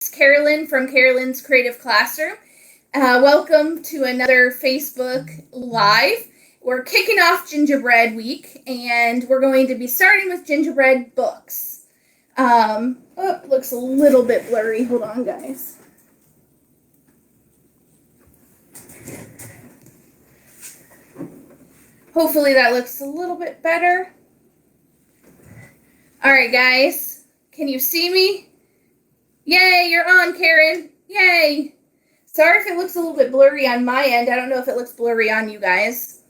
It's Carolyn from Carolyn's Creative Classroom. Welcome to another Facebook Live. We're kicking off Gingerbread Week, and we're going to be starting with gingerbread books. It looks a little bit blurry. Hold on, guys. Hopefully that looks a little bit better. All right, guys. Can you see me? Yay, you're on, Karen. Yay. Sorry if it looks a little bit blurry on my end. I don't know if it looks blurry on you guys.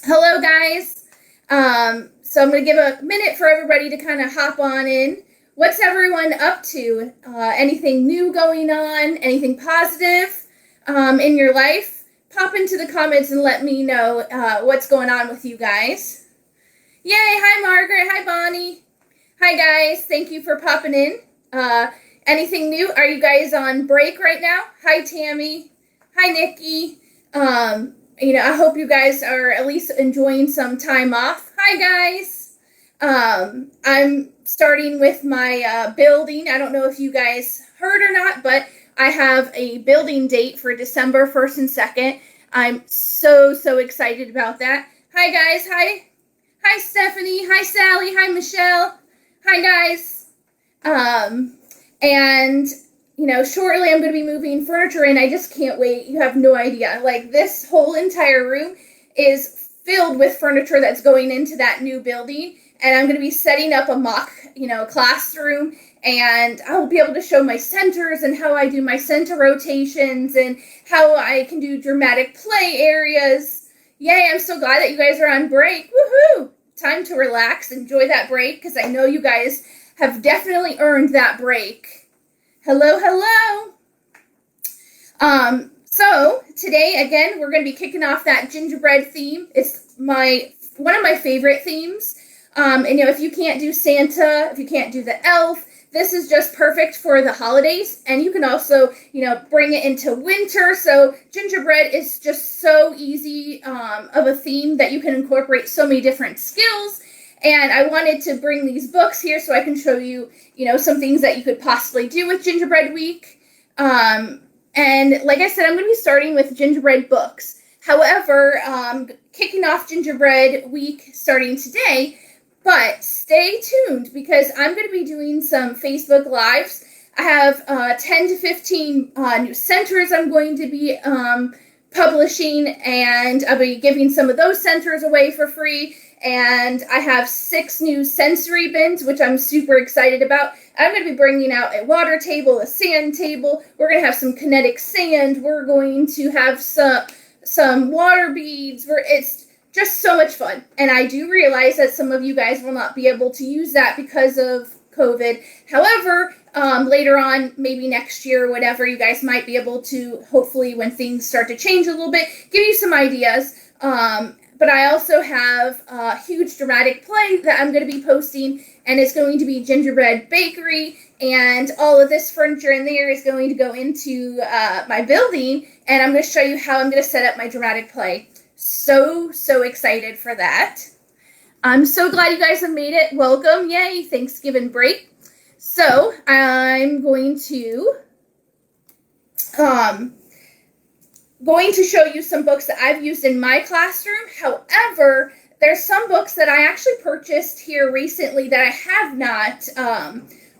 Hello, guys. So I'm going to give a minute for everybody to kind of hop on in. What's everyone up to? Anything new going on? Anything positive in your life? Pop into the comments and let me know what's going on with you guys. Yay. Hi, Margaret. Hi, Bonnie. Hi, guys. Thank you for popping in. Anything new? Are you guys on break right now? Hi, Tammy. Hi, Nikki. I hope you guys are at least enjoying some time off. Hi, guys. I'm starting with my building. I don't know if you guys heard or not, but I have a building date for December 1st and 2nd. I'm so excited about that. Hi, guys. Hi. Hi, Stephanie. Hi, Sally. Hi, Michelle. Hi, guys. And, shortly I'm going to be moving furniture in. I just can't wait. You have no idea. Like, this whole entire room is filled with furniture that's going into that new building. And I'm going to be setting up a mock, classroom. And I'll be able to show my centers and how I do my center rotations and how I can do dramatic play areas. Yay, I'm so glad that you guys are on break. Woohoo! Time to relax. Enjoy that break because I know you guys have definitely earned that break. Hello. So today, again, we're going to be kicking off that gingerbread theme. It's one of my favorite themes. If you can't do Santa, if you can't do the elf, this is just perfect for the holidays. And you can also, bring it into winter. So gingerbread is just so easy of a theme that you can incorporate so many different skills. And I wanted to bring these books here so I can show you, some things that you could possibly do with Gingerbread Week. And like I said, I'm going to be starting with gingerbread books. However, kicking off Gingerbread Week starting today, but stay tuned because I'm going to be doing some Facebook Lives. I have 10 to 15 new centers I'm going to be publishing, and I'll be giving some of those centers away for free. And I have 6 new sensory bins, which I'm super excited about. I'm going to be bringing out a water table, a sand table. We're going to have some kinetic sand. We're going to have some water beads. It's just so much fun. And I do realize that some of you guys will not be able to use that because of COVID. However, later on, maybe next year or whatever, you guys might be able to, hopefully when things start to change a little bit, give you some ideas. But I also have a huge dramatic play that I'm going to be posting, and it's going to be Gingerbread Bakery, and all of this furniture in there is going to go into my building, and I'm going to show you how I'm going to set up my dramatic play. So excited for that. I'm so glad you guys have made it. Welcome. Yay, Thanksgiving break. So I'm going to show you some books that I've used in my classroom. However, there's some books that I actually purchased here recently that I have not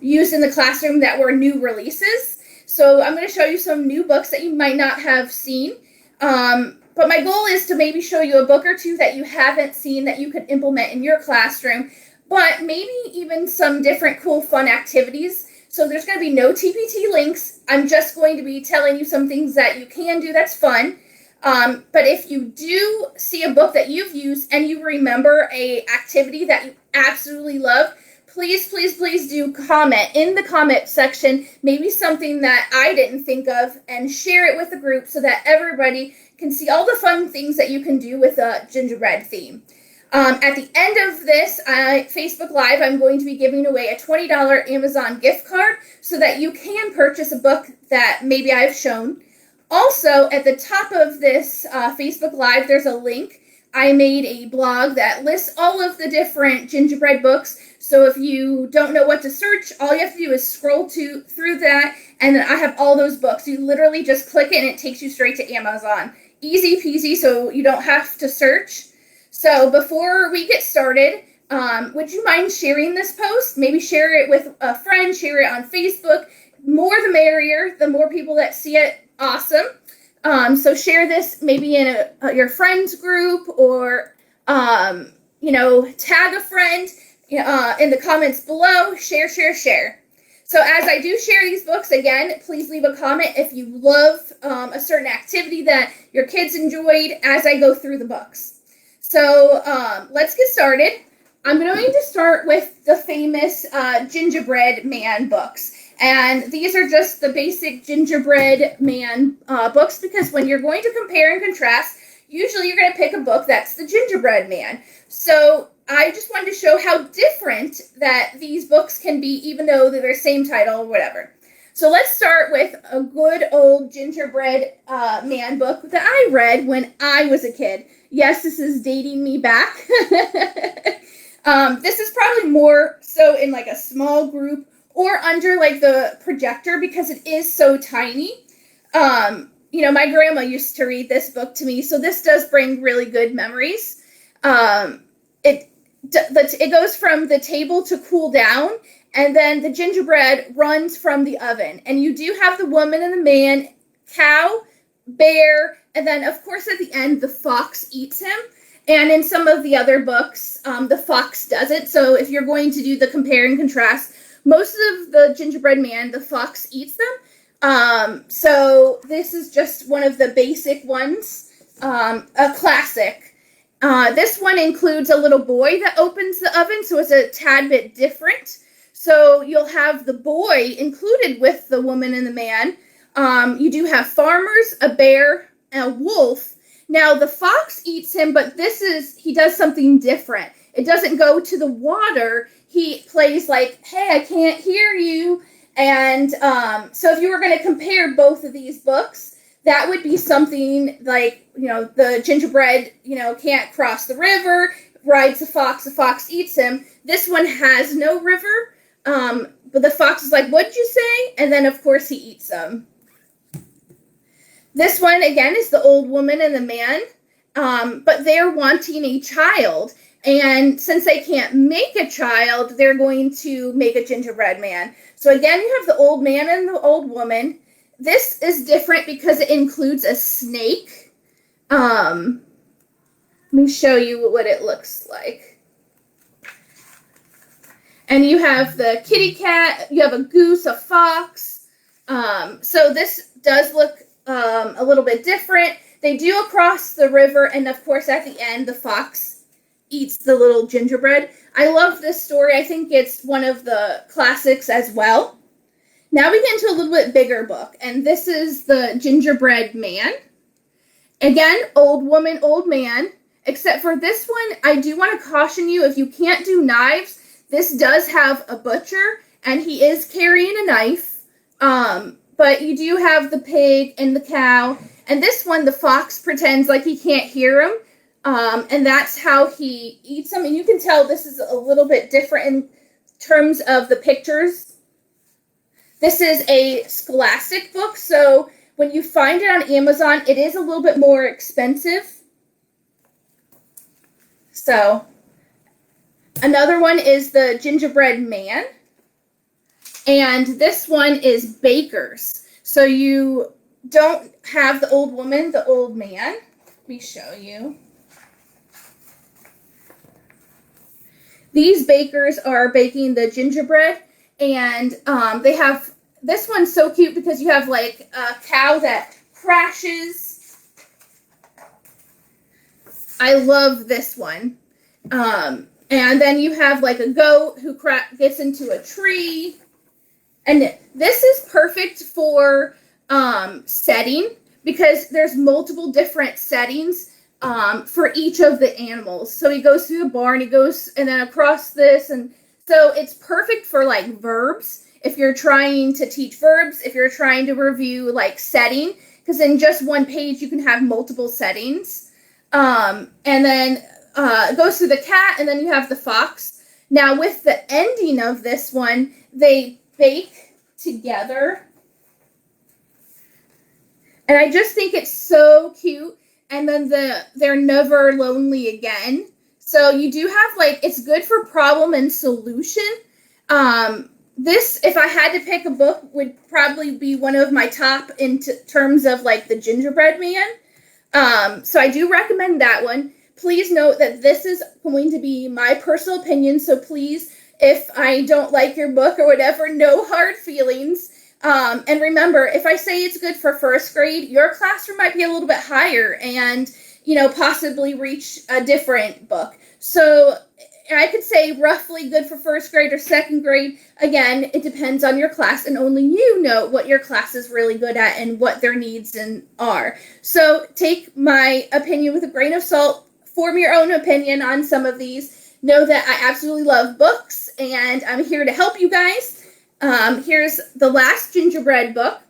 used in the classroom that were new releases. So I'm going to show you some new books that you might not have seen. But my goal is to maybe show you a book or two that you haven't seen that you could implement in your classroom, but maybe even some different cool fun activities. So there's going to be no TPT links. I'm just going to be telling you some things that you can do that's fun. But if you do see a book that you've used and you remember a activity that you absolutely love, please do comment in the comment section, maybe something that I didn't think of, and share it with the group so that everybody can see all the fun things that you can do with a gingerbread theme. At the end of this Facebook Live, I'm going to be giving away a $20 Amazon gift card so that you can purchase a book that maybe I've shown. Also, at the top of this Facebook Live, there's a link I made a blog that lists all of the different gingerbread books. So if you don't know what to search, all you have to do is scroll through that, and then I have all those books. You literally just click it and it takes you straight to Amazon. Easy peasy, so you don't have to search. So before we get started, would you mind sharing this post? Maybe share it with a friend, share it on Facebook. More the merrier. The more people that see it, awesome. So share this maybe in your friends group, or tag a friend in the comments below. Share. So as I do share these books, again, please leave a comment if you love a certain activity that your kids enjoyed as I go through the books. So let's get started. I'm going to start with the famous Gingerbread Man books. And these are just the basic Gingerbread Man books, because when you're going to compare and contrast, usually you're going to pick a book that's the Gingerbread Man. So I just wanted to show how different that these books can be, even though they're the same title or whatever. So let's start with a good old Gingerbread Man book that I read when I was a kid. Yes, this is dating me back. This is probably more so in like a small group or under like the projector, because it is so tiny. My grandma used to read this book to me, so this does bring really good memories. It goes from the table to cool down, and then the gingerbread runs from the oven. And you do have the woman and the man, cow, bear, and then of course at the end the fox eats him. And in some of the other books, the fox doesn't. So if you're going to do the compare and contrast, most of the Gingerbread Man, the fox eats them. So this is just one of the basic ones, a classic. This one includes a little boy that opens the oven, so it's a tad bit different. So you'll have the boy included with the woman and the man. You do have farmers, a bear, and a wolf. Now the fox eats him, but he does something different. It doesn't go to the water. He plays like, hey, I can't hear you. And so if you were going to compare both of these books, that would be something like, the gingerbread, can't cross the river, rides the fox eats him. This one has no river, but the fox is like, what'd you say? And then, of course, he eats them. This one, again, is the old woman and the man, but they're wanting a child. And since they can't make a child, they're going to make a gingerbread man. So again, you have the old man and the old woman. This is different because it includes a snake. Let me show you what it looks like. And you have the kitty cat, you have a goose, a fox. So this does look a little bit different. They do cross the river, and of course at the end the fox eats the little gingerbread. I love this story. I think it's one of the classics as well. Now we get into a little bit bigger book, and this is the Gingerbread Man. Again, old woman, old man, except for this one, I do want to caution you, if you can't do knives, this does have a butcher, and he is carrying a knife, but you do have the pig and the cow, and this one, the fox pretends like he can't hear him, and that's how he eats them. And you can tell this is a little bit different in terms of the pictures. This is a Scholastic book, so when you find it on Amazon, it is a little bit more expensive. So, another one is the Gingerbread Man, and this one is Bakers. So you don't have the old woman, the old man. Let me show you. These bakers are baking the gingerbread, and they have, this one's so cute because you have like a cow that crashes. I love this one. And then you have like a goat who gets into a tree. And this is perfect for setting, because there's multiple different settings for each of the animals. So he goes through the barn, he goes and then across this, and so it's perfect for like verbs. If you're trying to teach verbs, if you're trying to review like setting, because in just one page you can have multiple settings. And then it goes through the cat, and then you have the fox. Now, with the ending of this one, they bake together. And I just think it's so cute. And then they're never lonely again. So you do have, like, it's good for problem and solution. This, if I had to pick a book, would probably be one of my top in terms of, like, the Gingerbread Man. So I do recommend that one. Please note that this is going to be my personal opinion, so please, if I don't like your book or whatever, no hard feelings. And remember, if I say it's good for first grade, your classroom might be a little bit higher and, you know, possibly reach a different book. So I could say roughly good for first grade or second grade. Again, it depends on your class, and only you know what your class is really good at and what their needs are. So take my opinion with a grain of salt. Form your own opinion on some of these. Know that I absolutely love books, and I'm here to help you guys. Here's the last Gingerbread book.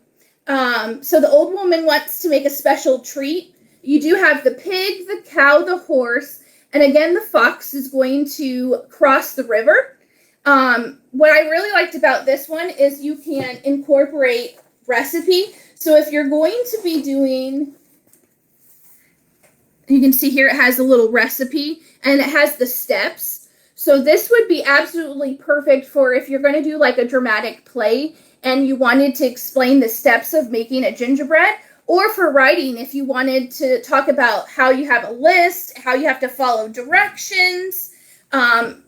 So the old woman wants to make a special treat. You do have the pig, the cow, the horse, and again, the fox is going to cross the river. What I really liked about this one is you can incorporate recipe. So if you're going to be doing, you can see here it has a little recipe and it has the steps. So this would be absolutely perfect for if you're going to do like a dramatic play and you wanted to explain the steps of making a gingerbread, or for writing if you wanted to talk about how you have a list, how you have to follow directions.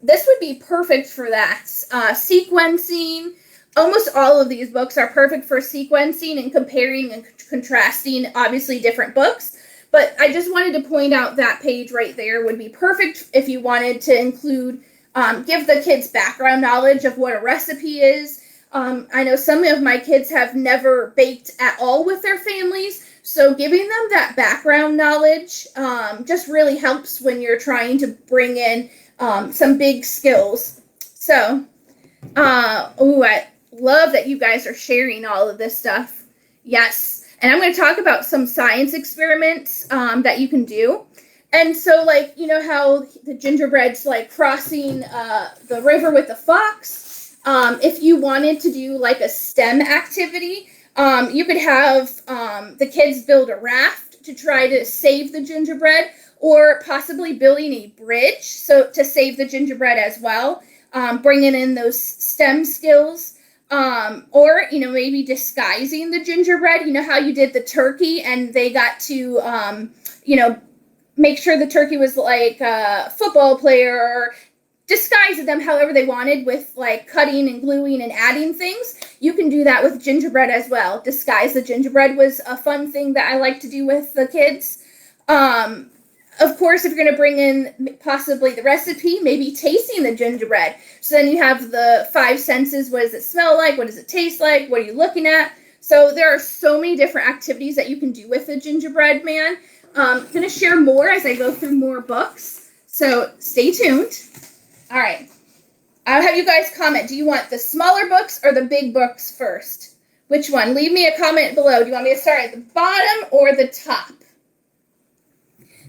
This would be perfect for that. Sequencing. Almost all of these books are perfect for sequencing and comparing and contrasting, obviously, different books. But I just wanted to point out that page right there would be perfect if you wanted to include, give the kids background knowledge of what a recipe is. I know some of my kids have never baked at all with their families, so giving them that background knowledge just really helps when you're trying to bring in some big skills. So, I love that you guys are sharing all of this stuff. Yes. And I'm going to talk about some science experiments that you can do. And so, like, you know how the gingerbread's like crossing the river with the fox? If you wanted to do like a STEM activity, you could have the kids build a raft to try to save the gingerbread, or possibly building a bridge so to save the gingerbread as well, bringing in those STEM skills. Or, you know, maybe disguising the gingerbread. You know how you did the turkey and they got to, you know, make sure the turkey was like a football player, or disguise them however they wanted with like cutting and gluing and adding things. You can do that with gingerbread as well. Disguise the gingerbread was a fun thing that I like to do with the kids. Of course, if you're going to bring in possibly the recipe, maybe tasting the gingerbread. So then you have the 5 senses. What does it smell like? What does it taste like? What are you looking at? So there are so many different activities that you can do with the Gingerbread Man. I'm going to share more as I go through more books. So stay tuned. All right. I'll have you guys comment. Do you want the smaller books or the big books first? Which one? Leave me a comment below. Do you want me to start at the bottom or the top?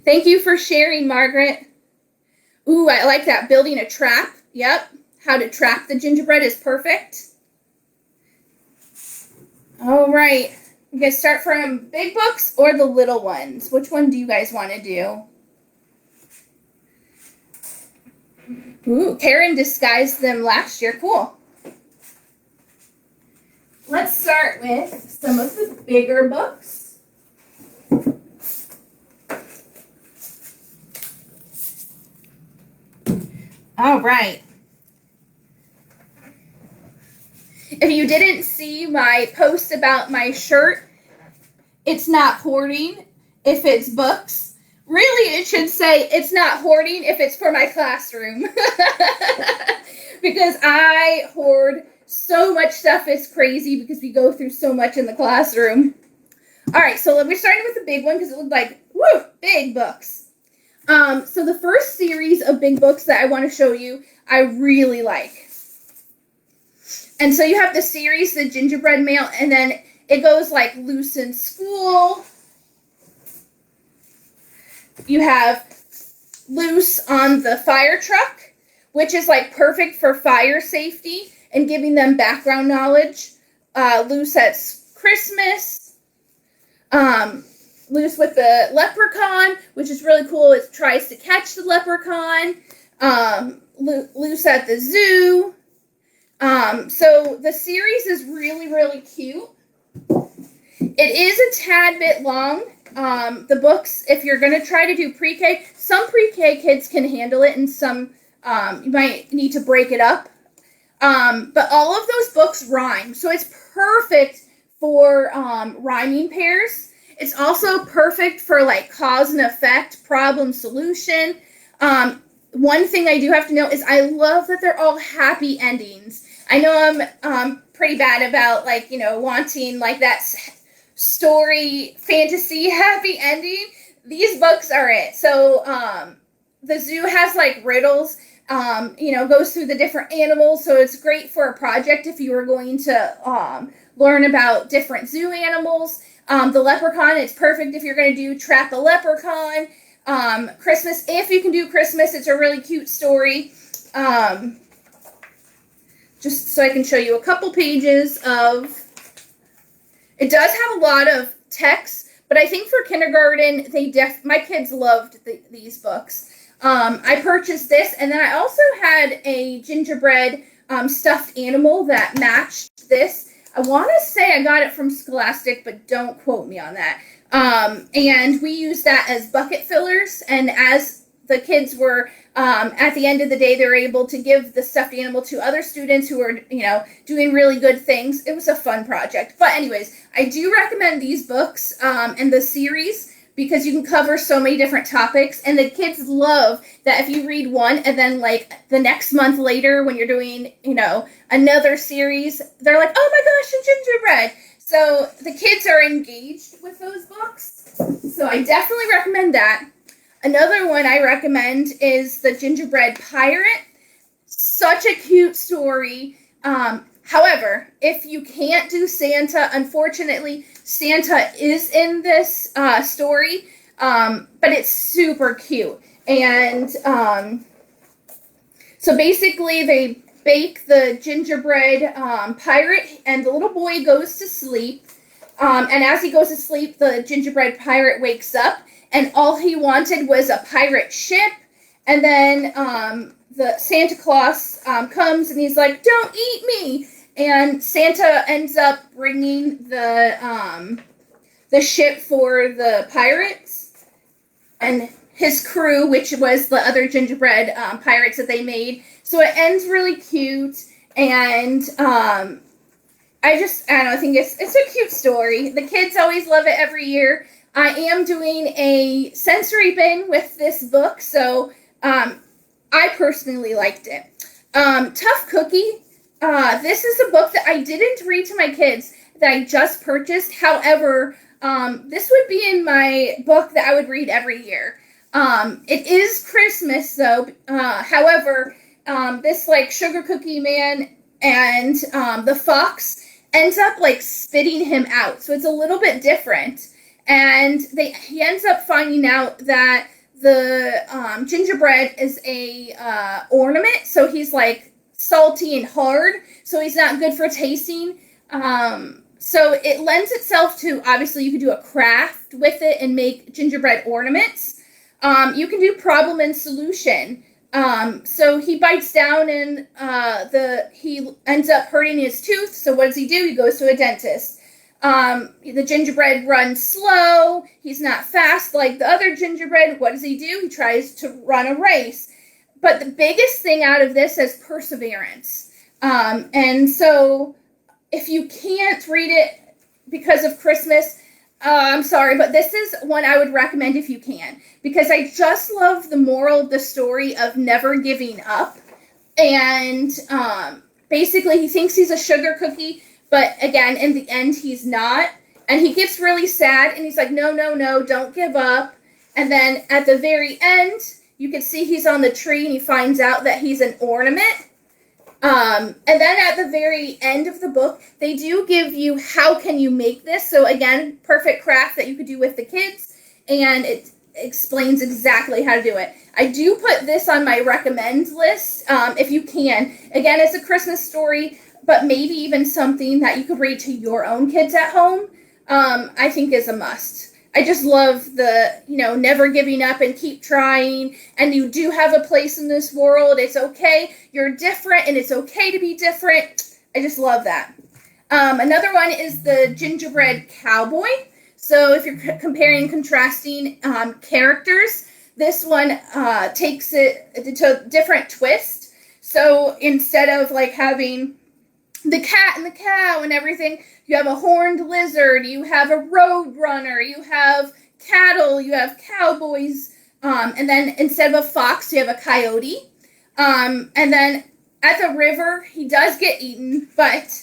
Thank you for sharing, Margaret. Ooh, I like that. Building a trap. Yep. How to trap the gingerbread is perfect. All right. You guys start from big books or the little ones? Which one do you guys want to do? Ooh, Karen disguised them last year. Cool. Let's start with some of the bigger books. All right. If you didn't see my post about my shirt, it's not hoarding if it's books. Really, it should say it's not hoarding if it's for my classroom. Because I hoard so much stuff, it's crazy because we go through so much in the classroom. All right, so we're starting with the big one because it looked like, woo, big books. So the first series of big books that I want to show you, I really like. And so you have the series, the Gingerbread Man, and then it goes like Loose in School. You have Loose on the fire truck, which is like perfect for fire safety and giving them background knowledge. Loose at Christmas. Loose with the leprechaun, which is really cool. It tries to catch the leprechaun. Loose at the zoo. So the series is really, really cute. It is a tad bit long. The books, if you're going to try to do pre-K, some pre-K kids can handle it and some you might need to break it up. But all of those books rhyme, so it's perfect for rhyming pairs. It's also perfect for like cause and effect, problem solution. One thing I do have to note is I love that they're all happy endings. I know I'm pretty bad about like, wanting like that story fantasy happy ending. These books are it. So the zoo has like riddles, goes through the different animals, so it's great for a project if you were going to learn about different zoo animals. The leprechaun, it's perfect if you're going to do Trap a Leprechaun. Christmas, if you can do Christmas, it's a really cute story. Just so I can show you a couple pages of... It does have a lot of text, but I think for kindergarten, my kids loved these books. I purchased this, and then I also had a gingerbread stuffed animal that matched this. I want to say I got it from Scholastic, but don't quote me on that. And we used that as bucket fillers, and as the kids were, at the end of the day, they were able to give the stuffed animal to other students who were, doing really good things. It was a fun project. But anyways, I do recommend these books and the series because you can cover so many different topics, and the kids love that if you read one and then like the next month later when you're doing, another series, they're like, oh my gosh, a gingerbread. So the kids are engaged with those books. So I definitely recommend that. Another one I recommend is the Gingerbread Pirate. Such a cute story. However, if you can't do Santa, unfortunately, Santa is in this story, but it's super cute. And so basically they bake the gingerbread pirate, and the little boy goes to sleep. And as he goes to sleep, the gingerbread pirate wakes up, and all he wanted was a pirate ship. And then the Santa Claus comes, and he's like, "Don't eat me!" And Santa ends up bringing the ship for the pirates and his crew, which was the other gingerbread pirates that they made. So it ends really cute, and I think it's a cute story. The kids always love it every year. I am doing a sensory bin with this book, so I personally liked it. Tough Cookie. This is a book that I didn't read to my kids that I just purchased. However, this would be in my book that I would read every year. It is Christmas, though. However, this like sugar cookie man and the fox ends up like spitting him out. So it's a little bit different. And he ends up finding out that the gingerbread is a ornament. So he's like salty and hard. So he's not good for tasting. So it lends itself to, obviously, you could do a craft with it and make gingerbread ornaments. You can do problem and solution. So he bites down and he ends up hurting his tooth. So what does he do? He goes to a dentist. The gingerbread runs slow. He's not fast like the other gingerbread. What does he do? He tries to run a race. But the biggest thing out of this is perseverance. And so if you can't read it because of Christmas, I'm sorry, but this is one I would recommend if you can, because I just love the moral of the story of never giving up. And basically he thinks he's a sugar cookie, but again, in the end, he's not. And he gets really sad, and he's like, no, don't give up. And then at the very end, you can see he's on the tree, and he finds out that he's an ornament. And then at the very end of the book, they do give you how can you make this. So again, perfect craft that you could do with the kids. And explains exactly how to do it. I do put this on my recommend list, if you can. Again, it's a Christmas story, but maybe even something that you could read to your own kids at home, I think is a must. I just love the, never giving up and keep trying, and you do have a place in this world. It's okay. You're different, and it's okay to be different. I just love that. Another one is the Gingerbread Cowboy. So if you're comparing and contrasting characters, this one takes it to a different twist. So instead of like having the cat and the cow and everything, you have a horned lizard, you have a road runner, you have cattle, you have cowboys, and then instead of a fox, you have a coyote. And then at the river, he does get eaten, but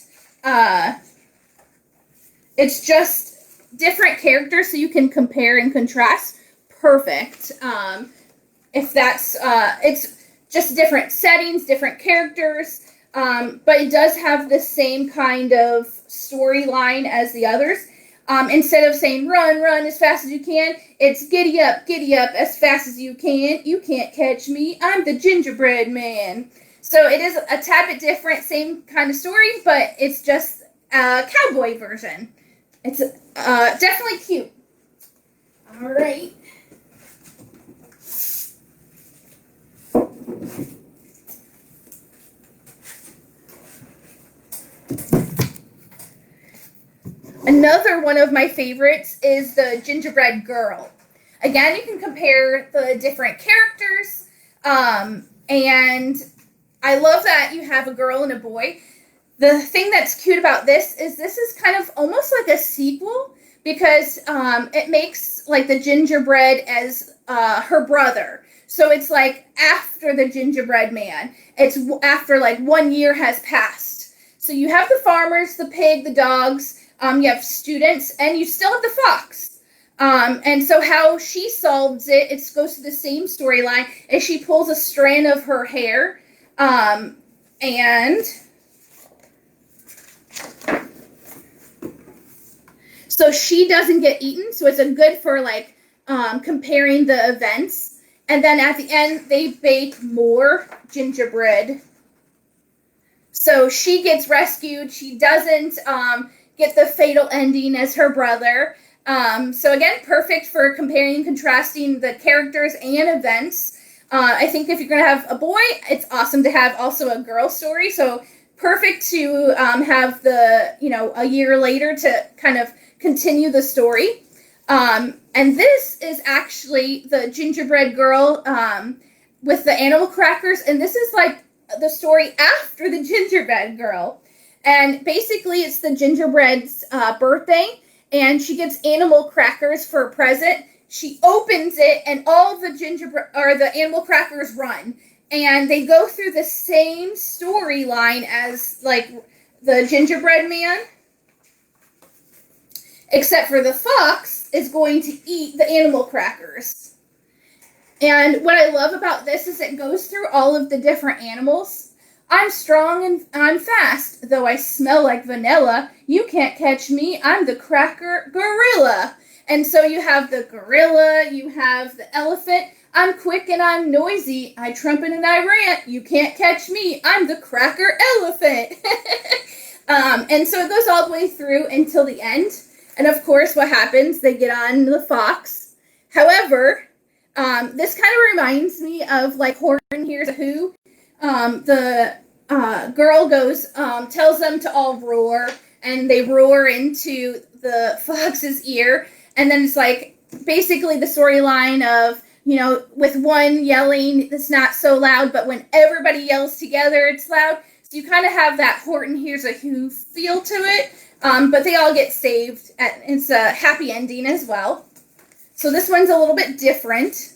it's just different characters, so you can compare and contrast. Perfect. If that's, it's just different settings, different characters, but it does have the same kind of storyline as the others. Instead of saying run, run as fast as you can, it's giddy up as fast as you can. You can't catch me. I'm the gingerbread man. So it is a tad bit different, same kind of story, but it's just a cowboy version. It's definitely cute. All right. Another one of my favorites is the Gingerbread Girl. Again, you can compare the different characters, and I love that you have a girl and a boy. The thing that's cute about this is kind of almost like a sequel, because it makes like the gingerbread as her brother. So it's like after the gingerbread man. It's after like 1 year has passed. So you have the farmers, the pig, the dogs, you have students, and you still have the fox. And so how she solves it, it goes to the same storyline, as she pulls a strand of her hair, and so she doesn't get eaten. So it's a good for like comparing the events. And then at the end, they bake more gingerbread. So she gets rescued. She doesn't get the fatal ending as her brother. So again, perfect for comparing and contrasting the characters and events. I think if you're going to have a boy, it's awesome to have also a girl story. So perfect to have the, a year later to kind of continue the story. And this is actually the Gingerbread Girl with the animal crackers. And this is like the story after the Gingerbread Girl. And basically it's the gingerbread's birthday, and she gets animal crackers for a present. She opens it, and all the the animal crackers run. And they go through the same storyline as like the gingerbread man, except for the fox is going to eat the animal crackers. And what I love about this is it goes through all of the different animals. I'm strong and I'm fast, though I smell like vanilla. You can't catch me, I'm the cracker gorilla. And so you have the gorilla, you have the elephant. I'm quick and I'm noisy. I trumpet and I rant. You can't catch me, I'm the cracker elephant. And so it goes all the way through until the end. And of course, what happens? They get on the fox. However, this kind of reminds me of like Horton Hears a Who. The girl goes, tells them to all roar, and they roar into the fox's ear. And then it's like basically the storyline of, with one yelling, it's not so loud, but when everybody yells together, it's loud. So you kind of have that Horton Hears a Who feel to it. But they all get saved. It's a happy ending as well. So this one's a little bit different.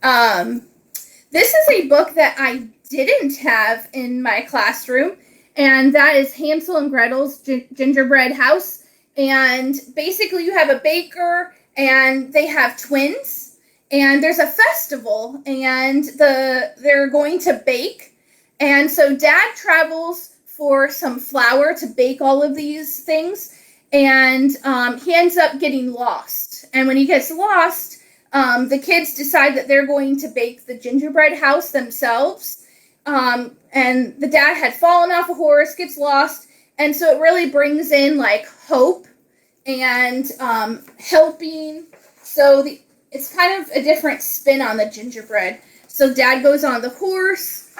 This is a book that I didn't have in my classroom, and that is Hansel and Gretel's Gingerbread House. And basically you have a baker, and they have twins, and there's a festival, and they're going to bake. And so Dad travels for some flour to bake all of these things, and he ends up getting lost. And when he gets lost, The kids decide that they're going to bake the gingerbread house themselves. And the dad had fallen off a horse, gets lost, and so it really brings in like hope and helping. So it's kind of a different spin on the gingerbread. So dad goes on the horse,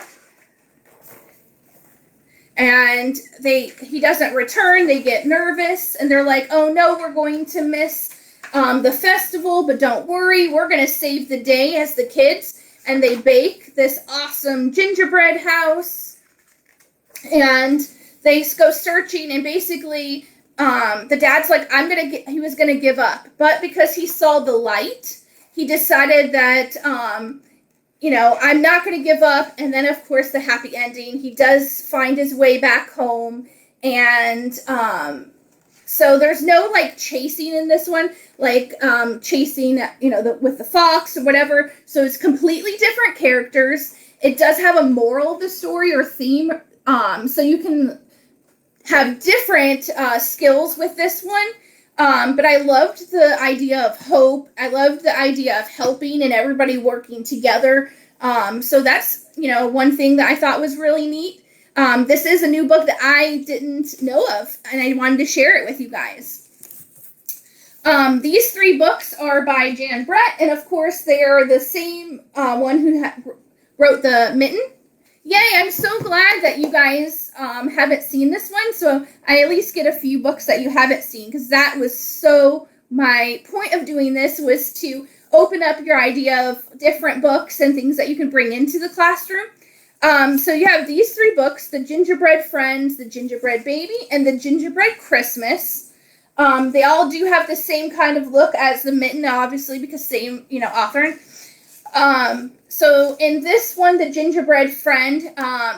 and he doesn't return. They get nervous, and they're like, oh no, we're going to miss the festival, but don't worry, we're going to save the day as the kids. And they bake this awesome gingerbread house, and they go searching, and basically the dad's like, he was going to give up, but because he saw the light, he decided that, I'm not going to give up. And then of course the happy ending, he does find his way back home, and so there's no like chasing in this one, like chasing, with the fox or whatever. So it's completely different characters. It does have a moral of the story or theme, so you can have different skills with this one. But I loved the idea of hope. I loved the idea of helping and everybody working together. So that's, one thing that I thought was really neat. This is a new book that I didn't know of, and I wanted to share it with you guys. These 3 books are by Jan Brett, and of course they are the same one who wrote the Mitten. Yay, I'm so glad that you guys haven't seen this one, so I at least get a few books that you haven't seen, because that was my point of doing this was to open up your idea of different books and things that you can bring into the classroom. So you have these 3 books, The Gingerbread Friends, The Gingerbread Baby, and The Gingerbread Christmas. They all do have the same kind of look as the Mitten, obviously, because same, author. So in this one, The Gingerbread Friend,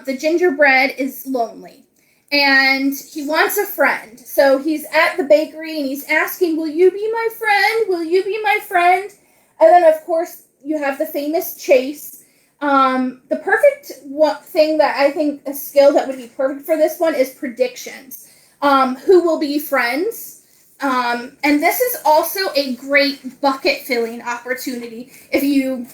the gingerbread is lonely, and he wants a friend. So he's at the bakery, and he's asking, will you be my friend? Will you be my friend? And then, of course, you have the famous chase. The perfect thing that I think, a skill that would be perfect for this one is predictions. Who will be friends? And this is also a great bucket filling opportunity if you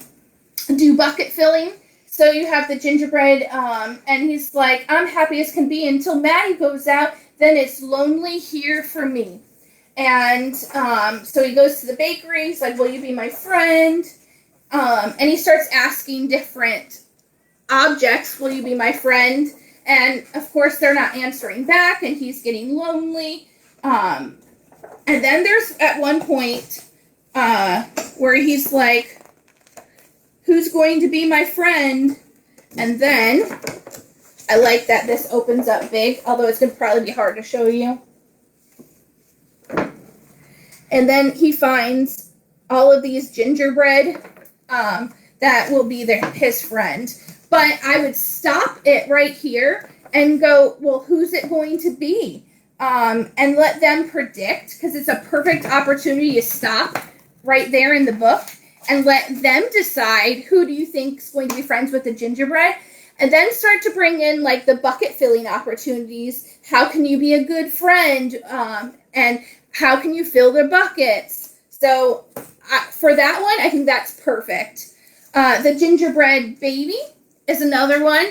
do bucket filling. So you have the gingerbread, and he's like, I'm happy as can be until Maddie goes out, then it's lonely here for me. And so he goes to the bakery, he's like, will you be my friend? And he starts asking different objects, will you be my friend? And of course they're not answering back, and he's getting lonely. And then there's at one point where he's like, who's going to be my friend? And then, I like that this opens up big, although it's going to probably be hard to show you. And then he finds all of these gingerbread that will be his friend. But I would stop it right here and go, well, who's it going to be? And let them predict, because it's a perfect opportunity to stop right there in the book and let them decide who do you think is going to be friends with the gingerbread, and then start to bring in like the bucket filling opportunities. How can you be a good friend? And how can you fill their buckets? So for that one, I think that's perfect. The Gingerbread Baby is another one.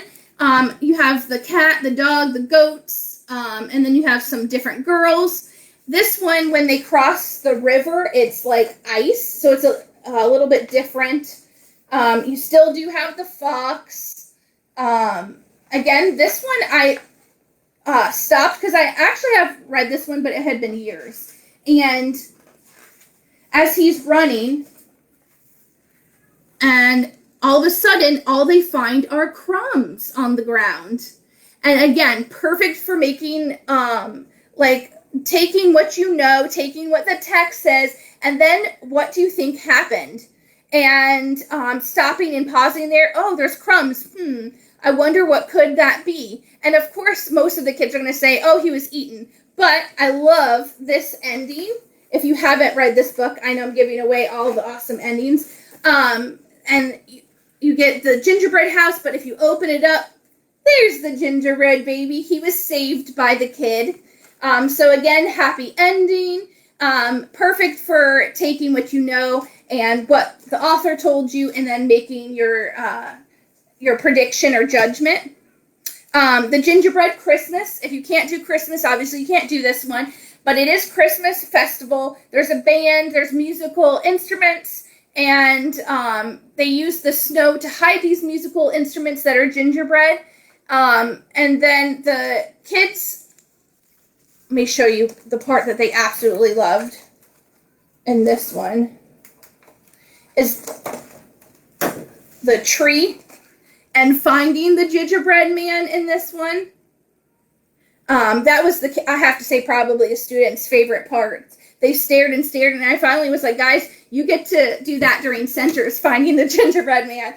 You have the cat, the dog, the goats, and then you have some different girls. This one, when they cross the river, it's like ice, so it's a little bit different. You still do have the fox. Again, this one I stopped because I actually have read this one, but it had been years. And as he's running, and all of a sudden, all they find are crumbs on the ground. And again, perfect for making, taking what you know, taking what the text says, and then what do you think happened? And stopping and pausing there. Oh, there's crumbs. I wonder what could that be? And of course, most of the kids are going to say, oh, he was eaten. But I love this ending. If you haven't read this book, I know I'm giving away all the awesome endings. And you get the gingerbread house, but if you open it up, there's the gingerbread baby. He was saved by the kid. So again, happy ending. Perfect for taking what you know and what the author told you and then making your prediction or judgment. The Gingerbread Christmas. If you can't do Christmas, obviously you can't do this one, but it is Christmas festival. There's a band, there's musical instruments, and they use the snow to hide these musical instruments that are gingerbread. And then the kids, let me show you the part that they absolutely loved in this one, is the tree and finding the gingerbread man in this one. That was, I have to say, probably a student's favorite part. They stared and stared, and I finally was like, guys, you get to do that during centers, finding the gingerbread man.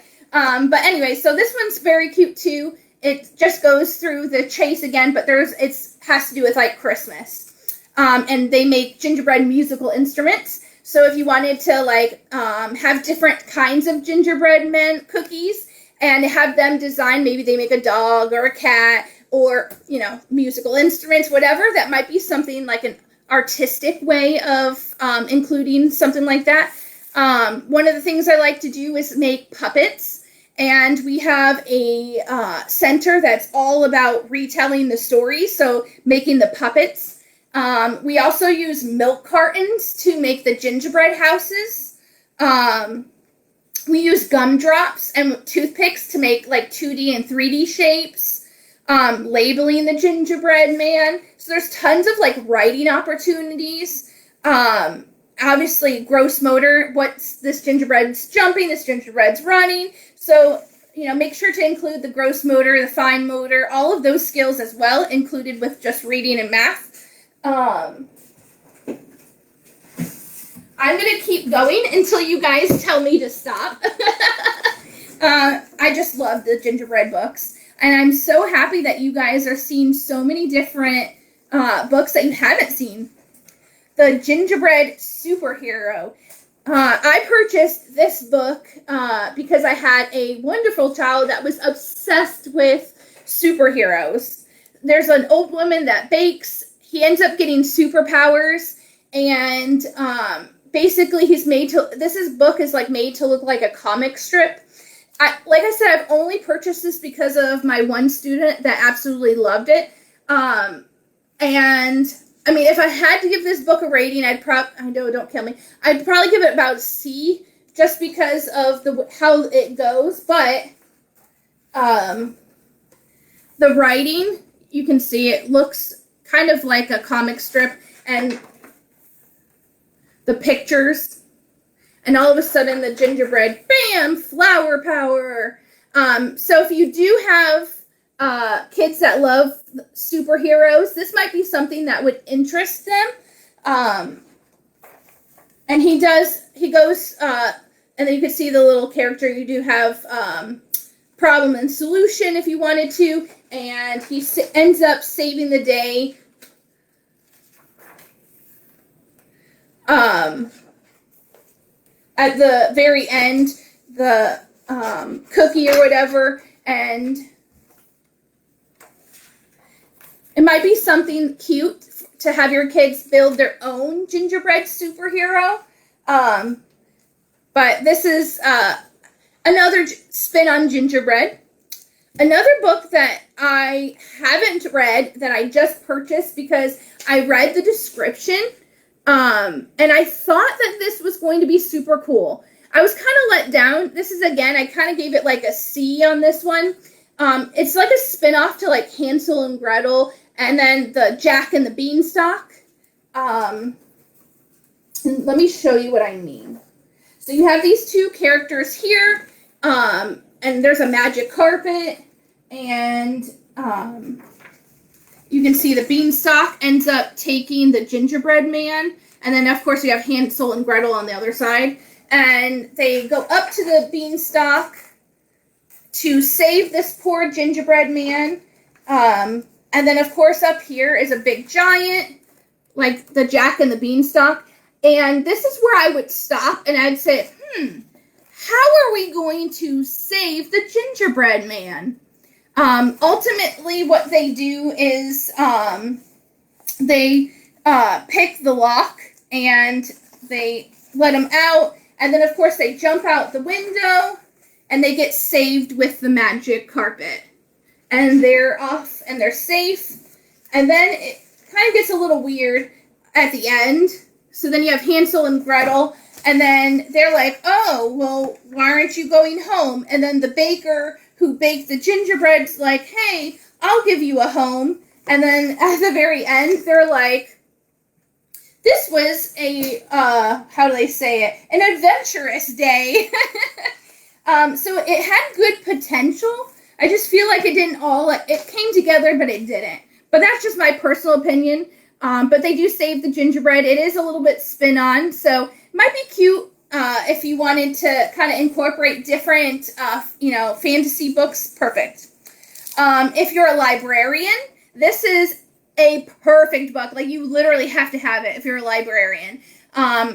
But anyway, so this one's very cute too. It just goes through the chase again, but it has to do with like Christmas. And they make gingerbread musical instruments. So if you wanted to like have different kinds of gingerbread men cookies and have them design, maybe they make a dog or a cat or, you know, musical instruments, whatever, that might be something like an artistic way of including something like that. One of the things I like to do is make puppets, and we have a center that's all about retelling the story, so making the puppets. We also use milk cartons to make the gingerbread houses. We use gumdrops and toothpicks to make like 2D and 3D shapes. Labeling the gingerbread man. So there's tons of like writing opportunities. Obviously gross motor, what's this gingerbread's jumping, this gingerbread's running. So, you know, make sure to include the gross motor, the fine motor, all of those skills as well, included with just reading and math. I'm going to keep going until you guys tell me to stop. I just love the gingerbread books. And I'm so happy that you guys are seeing so many different books that you haven't seen. The Gingerbread Superhero. I purchased this book because I had a wonderful child that was obsessed with superheroes. There's an old woman that bakes. He ends up getting superpowers. And basically this book is like made to look like a comic strip. Like I said, I've only purchased this because of my one student that absolutely loved it. And, I mean, if I had to give this book a rating, I know, don't kill me. I'd probably give it about C, just because of how it goes. But the writing, you can see it looks kind of like a comic strip. And the pictures... And all of a sudden, the gingerbread, bam, flower power. So if you do have kids that love superheroes, this might be something that would interest them. And he goes, and then you can see the little character. You do have problem and solution if you wanted to. And he ends up saving the day. At the very end, the cookie or whatever, and it might be something cute to have your kids build their own gingerbread superhero. But this is another spin on gingerbread. Another book that I haven't read that I just purchased because I read the description. And I thought that this was going to be super cool. I was kind of let down. This is, again, I kind of gave it like a C on this one. It's like a spin-off to like Hansel and Gretel and then the Jack and the Beanstalk. And let me show you what I mean. So you have these two characters here, and there's a magic carpet, and you can see the beanstalk ends up taking the gingerbread man. And then, of course, you have Hansel and Gretel on the other side. And they go up to the beanstalk to save this poor gingerbread man. And then, of course, up here is a big giant, like the Jack and the Beanstalk. And this is where I would stop and I'd say, how are we going to save the gingerbread man? Ultimately, what they do is they pick the lock and they let them out, and then of course they jump out the window, and they get saved with the magic carpet. And they're off, and they're safe. And then it kind of gets a little weird at the end. So then you have Hansel and Gretel, and then they're like, oh, well, why aren't you going home? And then the baker who baked the gingerbread's like, hey, I'll give you a home. And then at the very end, they're like, this was a, how do they say it? An adventurous day. So it had good potential. I just feel like it didn't all, it came together, but it didn't. But that's just my personal opinion. But they do save the gingerbread. It is a little bit spin-on, so it might be cute if you wanted to kind of incorporate different, fantasy books. Perfect. If you're a librarian, this is a perfect book. Like, you literally have to have it if you're a librarian.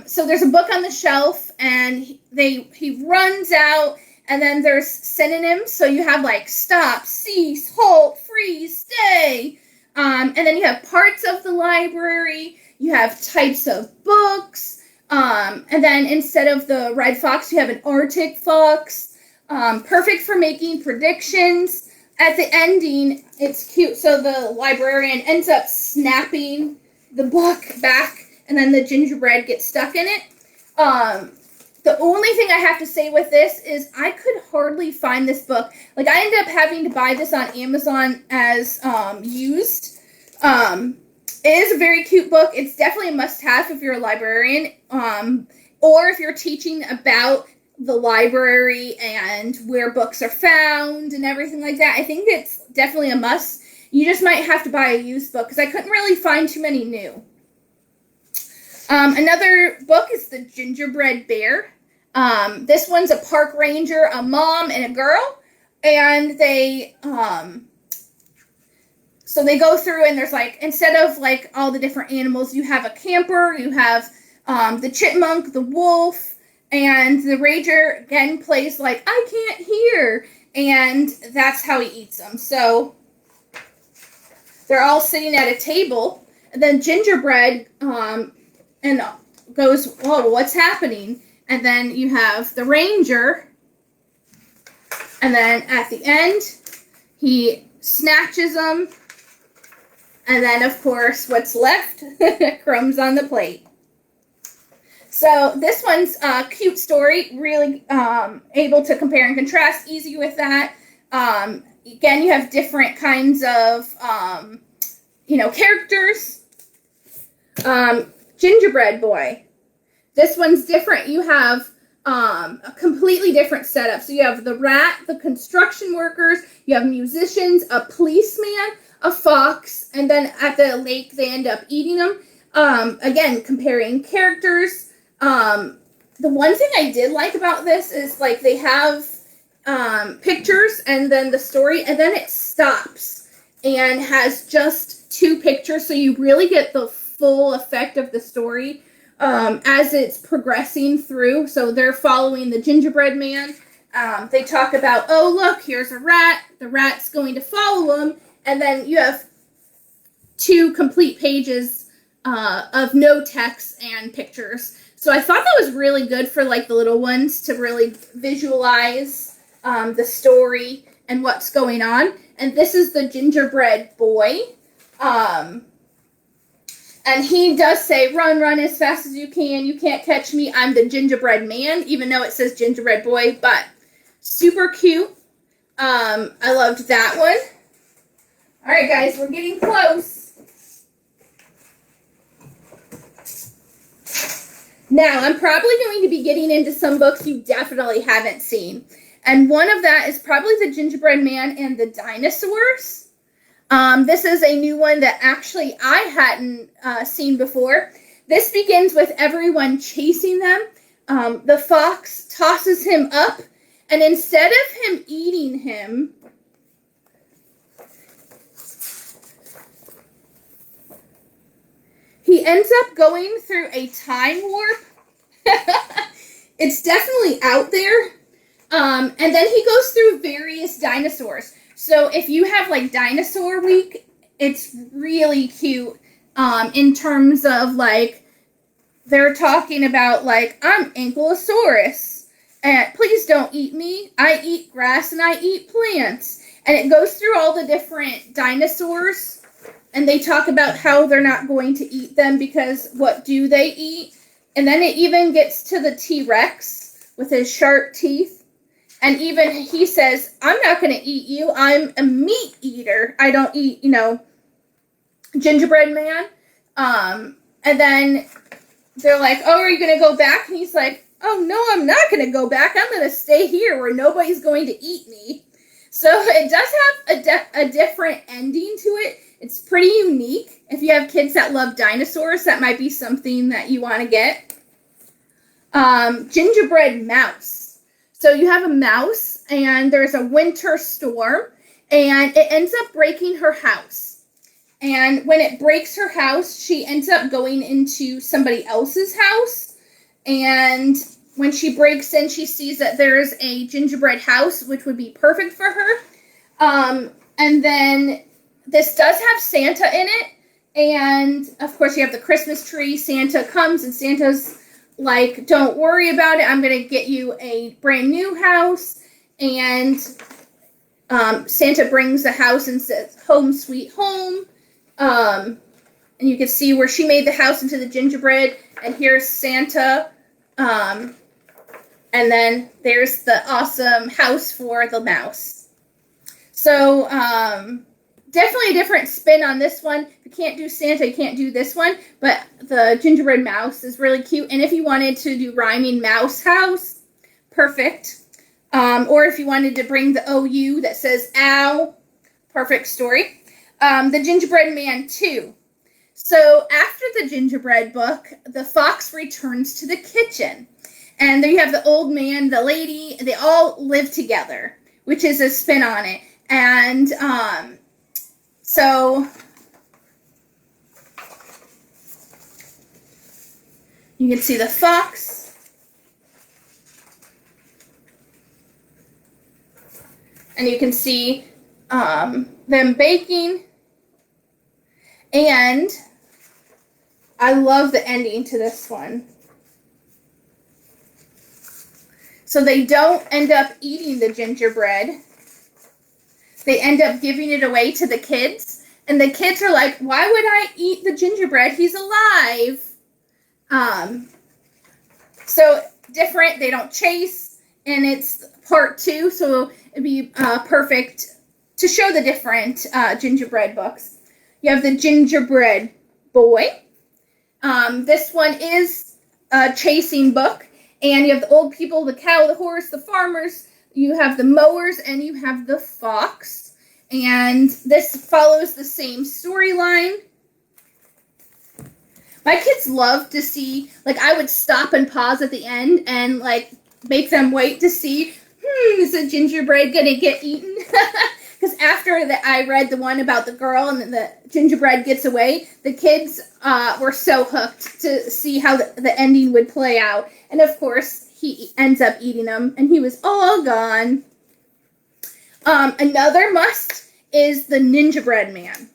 So there's a book on the shelf, and he runs out, and then there's synonyms. So you have like stop, cease, halt, freeze, stay. And then you have parts of the library. You have types of books. And then instead of the red fox, you have an Arctic fox. Perfect for making predictions. At the ending, it's cute. So the librarian ends up snapping the book back, and then the gingerbread gets stuck in it. The only thing I have to say with this is I could hardly find this book. Like, I ended up having to buy this on Amazon as used. It is a very cute book. It's definitely a must-have if you're a librarian, or if you're teaching about the library and where books are found and everything like that. I think it's definitely a must. You just might have to buy a used book, because I couldn't really find too many new. Another book is The Gingerbread Bear. This one's a park ranger, a mom, and a girl, and they go through, and there's like, instead of like all the different animals, you have a camper, you have the chipmunk, the wolf, and the ranger again plays like, I can't hear, and that's how he eats them. So they're all sitting at a table, and then Gingerbread and goes, whoa, what's happening? And then you have the ranger, and then at the end, he snatches them, and then, of course, what's left? Crumbs on the plate. So this one's a cute story, really able to compare and contrast, easy with that. Again, you have different kinds of, characters. Gingerbread Boy. This one's different. You have a completely different setup. So you have the rat, the construction workers, you have musicians, a policeman, a fox, and then at the lake they end up eating them. Again, comparing characters. The one thing I did like about this is, like, they have pictures and then the story, and then it stops and has just two pictures, so you really get the full effect of the story as it's progressing through. So they're following the gingerbread man. They talk about, oh, look, here's a rat. The rat's going to follow him. And then you have two complete pages of no text and pictures. So I thought that was really good for, like, the little ones to really visualize the story and what's going on. And this is the Gingerbread Boy. And he does say, run, run as fast as you can. You can't catch me. I'm the Gingerbread Man, even though it says Gingerbread Boy. But super cute. I loved that one. All right, guys, we're getting close. Now, I'm probably going to be getting into some books you definitely haven't seen. And one of that is probably The Gingerbread Man and the Dinosaurs. This is a new one that actually I hadn't seen before. This begins with everyone chasing them. The fox tosses him up, and instead of him eating him, he ends up going through a time warp. It's definitely out there. And then he goes through various dinosaurs. So if you have, like, Dinosaur Week, it's really cute in terms of, like, they're talking about, like, I'm Ankylosaurus, and please don't eat me. I eat grass and I eat plants. And it goes through all the different dinosaurs, and they talk about how they're not going to eat them because what do they eat? And then it even gets to the T-Rex with his sharp teeth. And even he says, I'm not going to eat you. I'm a meat eater. I don't eat, gingerbread man. And then they're like, oh, are you going to go back? And he's like, oh, no, I'm not going to go back. I'm going to stay here where nobody's going to eat me. So it does have a different ending to it. It's pretty unique. If you have kids that love dinosaurs, that might be something that you want to get. Gingerbread mouse. So you have a mouse, and there's a winter storm, and it ends up breaking her house. And when it breaks her house, she ends up going into somebody else's house. And when she breaks in, she sees that there's a gingerbread house, which would be perfect for her. And then this does have Santa in it. And, of course, you have the Christmas tree. Santa comes, and Santa's like, don't worry about it. I'm going to get you a brand new house. And Santa brings the house and says, home sweet home. And you can see where she made the house into the gingerbread. And here's Santa. And then there's the awesome house for the mouse. So, definitely a different spin on this one. If you can't do Santa, you can't do this one. But the gingerbread mouse is really cute. And if you wanted to do rhyming mouse house, perfect. Or if you wanted to bring the OU that says ow, perfect story. The Gingerbread Man 2. So after the gingerbread book, the fox returns to the kitchen. And there you have the old man, the lady, they all live together, which is a spin on it. And so you can see the fox. And you can see them baking. And I love the ending to this one. So they don't end up eating the gingerbread. They end up giving it away to the kids. And the kids are like, why would I eat the gingerbread? He's alive. So different. They don't chase. And it's part 2. So it'd be perfect to show the different gingerbread books. You have the Gingerbread Boy. This one is a chasing book. And you have the old people, the cow, the horse, the farmers. You have the mowers, and you have the fox. And this follows the same storyline. My kids love to see, like, I would stop and pause at the end and, like, make them wait to see, is the gingerbread going to get eaten? Because after I read the one about the girl and the gingerbread gets away, the kids were so hooked to see how the ending would play out. And, of course, he ends up eating them, and he was all gone. Another must is the Gingerbread Man.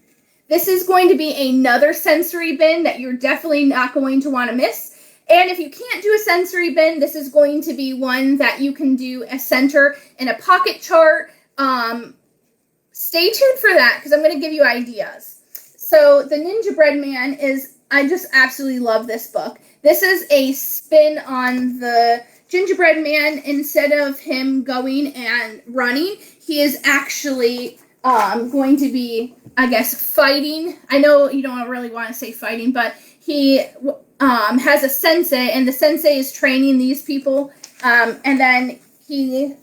This is going to be another sensory bin that you're definitely not going to want to miss. And if you can't do a sensory bin, this is going to be one that you can do a center in a pocket chart. Stay tuned for that because I'm going to give you ideas. So the Gingerbread Man I just absolutely love this book. This is a spin on the Gingerbread Man. Instead of him going and running, he is actually going to be, I guess, fighting. I know you don't really want to say fighting, but he has a sensei, and the sensei is training these people, and then he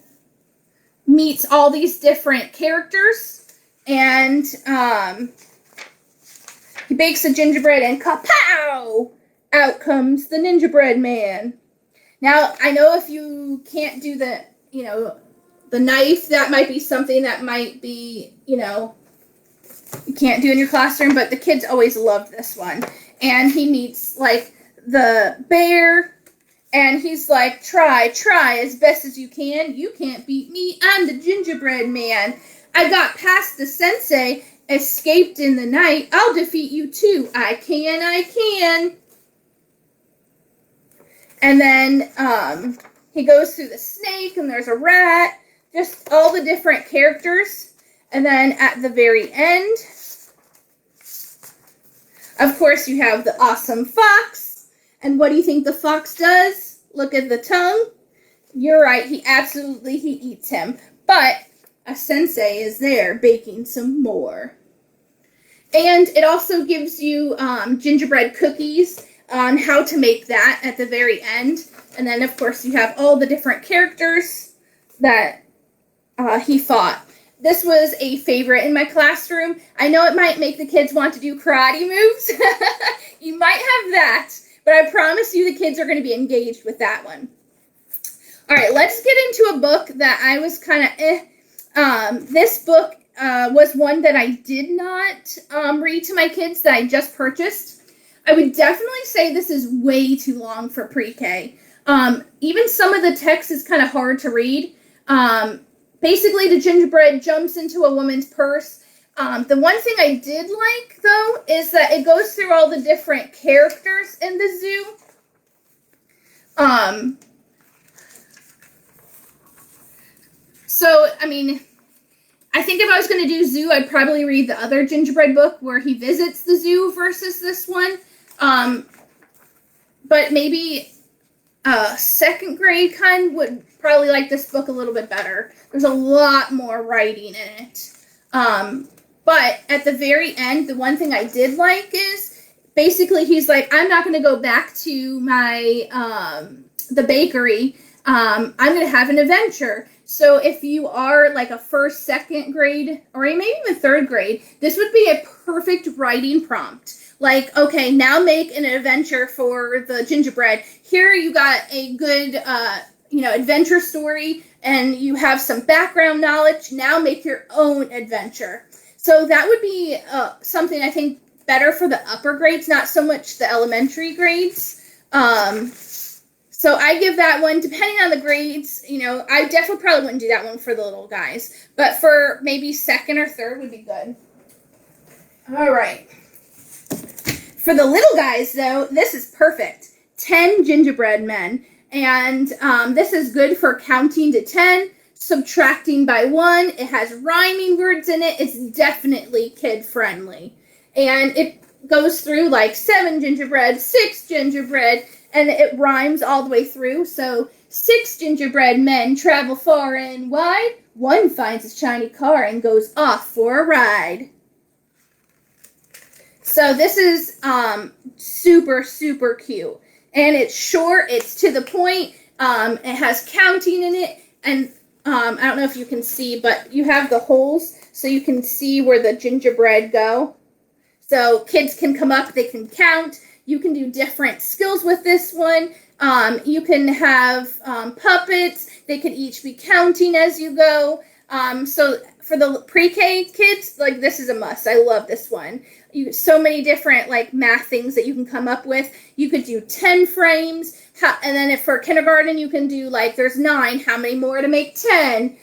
meets all these different characters, and he bakes a gingerbread, and kapow! Out comes the Gingerbread Man. Now, I know if you can't do the knife, that might be something that might be, you can't do in your classroom, but the kids always loved this one. And he meets, like, the bear, and he's like, try as best as you can. You can't beat me. I'm the Gingerbread Man. I got past the sensei, escaped in the night. I'll defeat you too. I can. And then he goes through the snake, and there's a rat, just all the different characters. And then at the very end, of course, you have the awesome fox. And what do you think the fox does? Look at the tongue. You're right, he eats him. But a sensei is there baking some more. And it also gives you gingerbread cookies on how to make that at the very end. And then, of course, you have all the different characters that he fought. This was a favorite in my classroom. I know it might make the kids want to do karate moves. You might have that, but I promise you the kids are going to be engaged with that one. All right, let's get into a book that I was kind of This book was one that I did not read to my kids that I just purchased. I would definitely say this is way too long for pre-K. Even some of the text is kind of hard to read. Basically, the gingerbread jumps into a woman's purse. The one thing I did like, though, is that it goes through all the different characters in the zoo. So, I mean, I think if I was going to do zoo, I'd probably read the other gingerbread book where he visits the zoo versus this one. But maybe second grade kind would probably like this book a little bit better. There's a lot more writing in it. But at the very end, the one thing I did like is basically he's like, I'm not going to go back to my the bakery. I'm going to have an adventure. So if you are like a first, second grade, or maybe even third grade, this would be a perfect writing prompt. Like, okay, now make an adventure for the gingerbread. Here you got a good, adventure story, and you have some background knowledge. Now make your own adventure. So that would be something I think better for the upper grades, not so much the elementary grades. So I give that one, depending on the grades, I definitely probably wouldn't do that one for the little guys. But for maybe second or third would be good. All right. For the little guys, though, this is perfect. 10 gingerbread men. And this is good for counting to 10, subtracting by 1. It has rhyming words in it. It's definitely kid-friendly. And it goes through like 7 gingerbread, 6 gingerbread, and it rhymes all the way through. So 6 gingerbread men travel far and wide. One finds a shiny car and goes off for a ride. So this is super, super cute. And it's short. It's to the point. It has counting in it. And I don't know if you can see, but you have the holes so you can see where the gingerbread go. So kids can come up. They can count. You can do different skills with this one. You can have puppets. They could each be counting as you go. So for the pre-K kids, like, this is a must. I love this one. So many different like math things that you can come up with. You could do 10 frames. And then for kindergarten, you can do like, there's 9. How many more to make 10?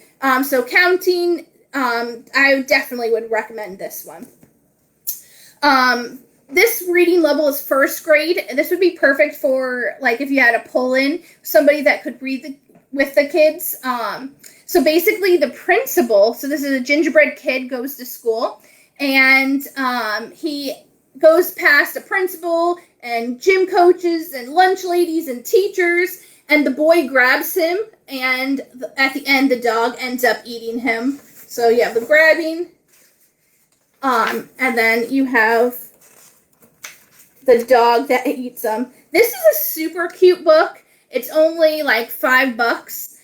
So counting, I definitely would recommend this one. This reading level is first grade. This would be perfect for, like, if you had a pull-in, somebody that could read with the kids. So basically the principal, so this is a gingerbread kid, goes to school, and he goes past a principal and gym coaches and lunch ladies and teachers, and the boy grabs him, and at the end the dog ends up eating him. So you have the grabbing, and then you have the dog that eats them. This is a super cute book. It's only like $5.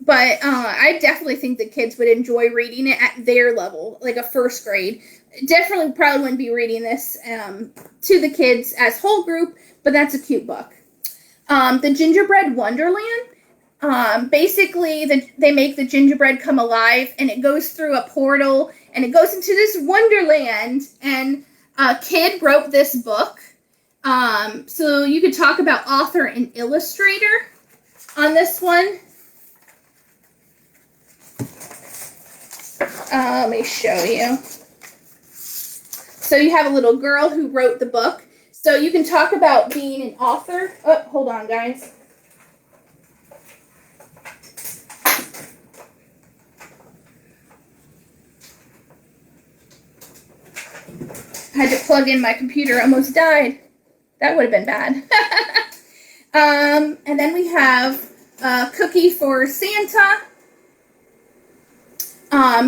But I definitely think the kids would enjoy reading it at their level, like a first grade. Definitely probably wouldn't be reading this to the kids as whole group, but that's a cute book. The Gingerbread Wonderland. Basically, they make the gingerbread come alive, and it goes through a portal, and it goes into this wonderland, and a kid wrote this book. So you could talk about author and illustrator on this one. Let me show you. So you have a little girl who wrote the book. So you can talk about being an author. Oh, hold on, guys. I had to plug in my computer, almost died. That would have been bad. And then we have a cookie for Santa.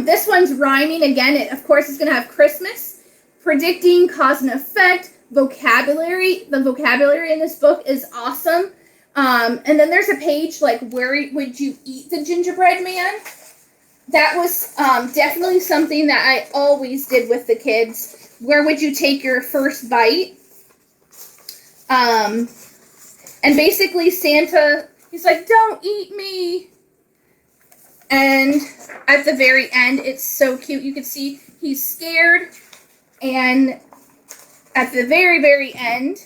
This one's rhyming again. It, of course, is going to have Christmas. Predicting, cause and effect, vocabulary. The vocabulary in this book is awesome. And then there's a page like, where would you eat the gingerbread man? That was definitely something that I always did with the kids. Where would you take your first bite? And basically Santa, he's like, don't eat me. And at the very end, it's so cute. You can see he's scared. And at the very, very end,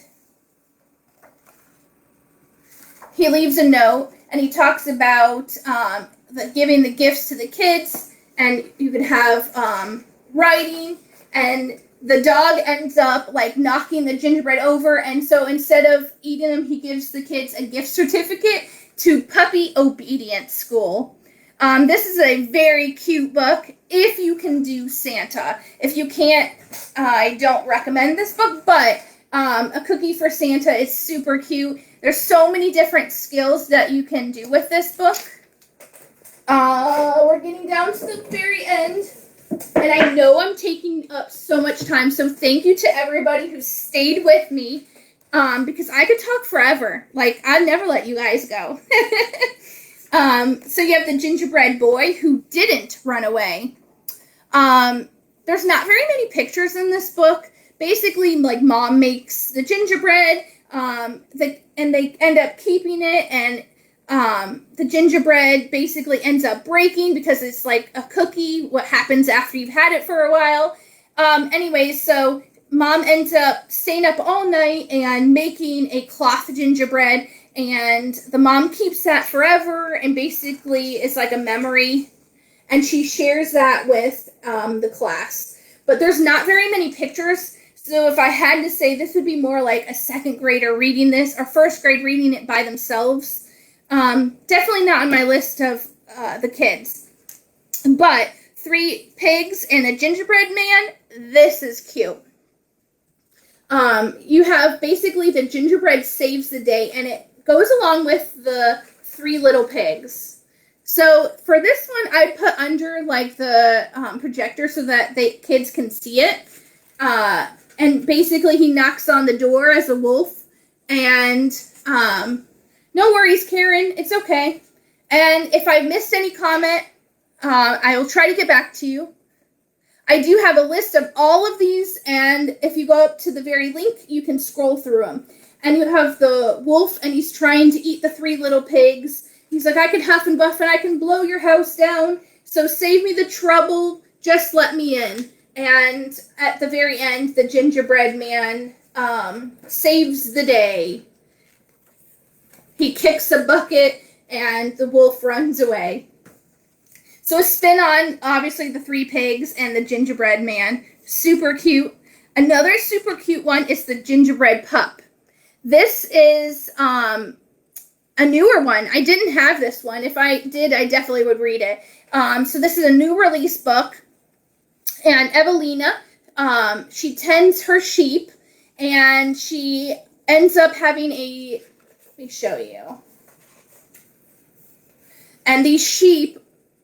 he leaves a note. And he talks about giving the gifts to the kids. And you could have writing. And the dog ends up like knocking the gingerbread over, and so instead of eating them, he gives the kids a gift certificate to Puppy Obedience School. This is a very cute book if you can do Santa. If you can't, I don't recommend this book, but A Cookie for Santa is super cute. There's so many different skills that you can do with this book. We're getting down to the very end. And I know I'm taking up so much time, so thank you to everybody who stayed with me, because I could talk forever. Like, I'd never let you guys go. So you have the gingerbread boy who didn't run away. There's not very many pictures in this book. Basically, like, mom makes the gingerbread, and they end up keeping it, and the gingerbread basically ends up breaking because it's like a cookie, what happens after you've had it for a while. Anyways, so mom ends up staying up all night and making a cloth gingerbread, and the mom keeps that forever, and basically it's like a memory, and she shares that with the class. But there's not very many pictures, so if I had to say, this would be more like a second grader reading this, or first grade reading it by themselves. Definitely not on my list of the kids. But 3 pigs and a gingerbread man, this is cute. You have basically the gingerbread saves the day, and it goes along with the 3 little pigs. So for this one, I put under like the projector so that the kids can see it. And basically he knocks on the door as a wolf, and no worries, Karen. It's okay. And if I missed any comment, I will try to get back to you. I do have a list of all of these, and if you go up to the very link, you can scroll through them. And you have the wolf, and he's trying to eat the 3 little pigs. He's like, I can huff and buff, and I can blow your house down, so save me the trouble, just let me in. And at the very end, the gingerbread man saves the day. He kicks a bucket, and the wolf runs away. So a spin on, obviously, the 3 pigs and the gingerbread man. Super cute. Another super cute one is the gingerbread pup. This is a newer one. I didn't have this one. If I did, I definitely would read it. So this is a new release book. And Evelina, she tends her sheep, and she ends up having a... Let me show you. And these sheep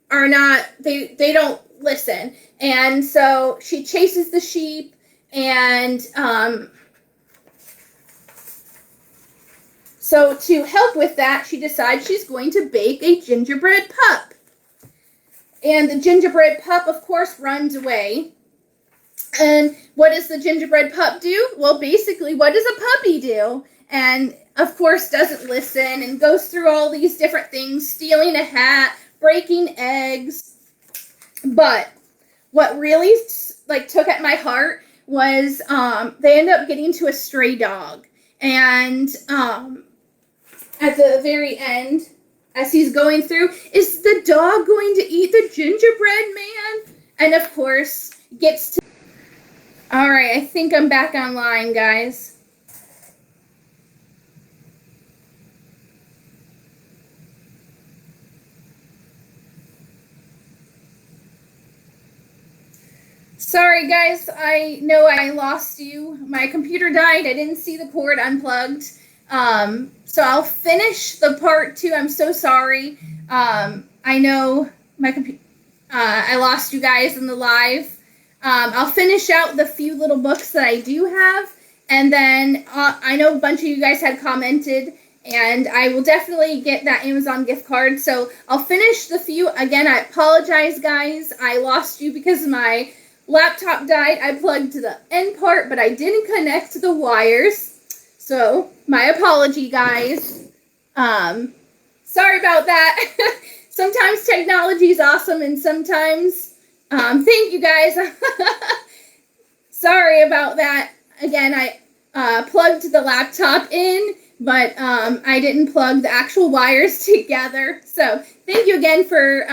are not, they don't listen. And so she chases the sheep, and so to help with that, she decides she's going to bake a gingerbread pup. And the gingerbread pup, of course, runs away. And what does the gingerbread pup do? Well, basically, what does a puppy do? And, of course, doesn't listen and goes through all these different things, stealing a hat, breaking eggs. But what really, took at my heart was they end up getting to a stray dog. And at the very end, as he's going through, is the dog going to eat the gingerbread man? And, of course, gets to... All right, I think I'm back online, guys. Sorry guys, I know I lost you. My computer died. I didn't see the cord unplugged. So I'll finish the part 2. I'm so sorry. I know my computer. I lost you guys in the live. I'll finish out the few little books that I do have, and then I know a bunch of you guys had commented, and I will definitely get that Amazon gift card. So I'll finish the few. Again, I apologize, guys. I lost you because my laptop died. I plugged the end part, but I didn't connect the wires. So my apology, guys. Sorry about that. Sometimes technology is awesome, and sometimes, thank you guys. Sorry about that. Again, I plugged the laptop in, but I didn't plug the actual wires together. So thank you again for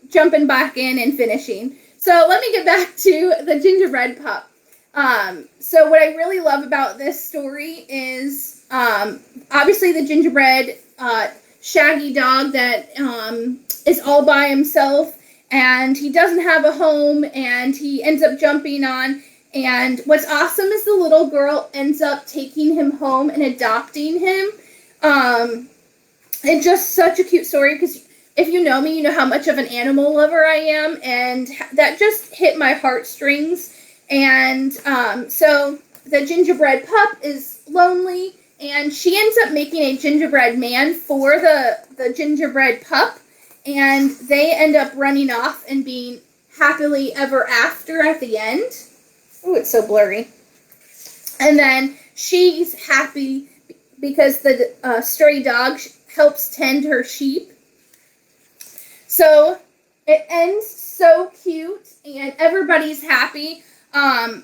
jumping back in and finishing. So let me get back to the gingerbread pup. So what I really love about this story is obviously the gingerbread shaggy dog that is all by himself, and he doesn't have a home, and he ends up jumping on. And what's awesome is the little girl ends up taking him home and adopting him. It's just such a cute story, because if you know me, you know how much of an animal lover I am, and that just hit my heartstrings. And so the gingerbread pup is lonely, and she ends up making a gingerbread man for the gingerbread pup, and they end up running off and being happily ever after at the end. Oh, it's so blurry. And then she's happy because the stray dog helps tend her sheep. So it ends so cute, and everybody's happy.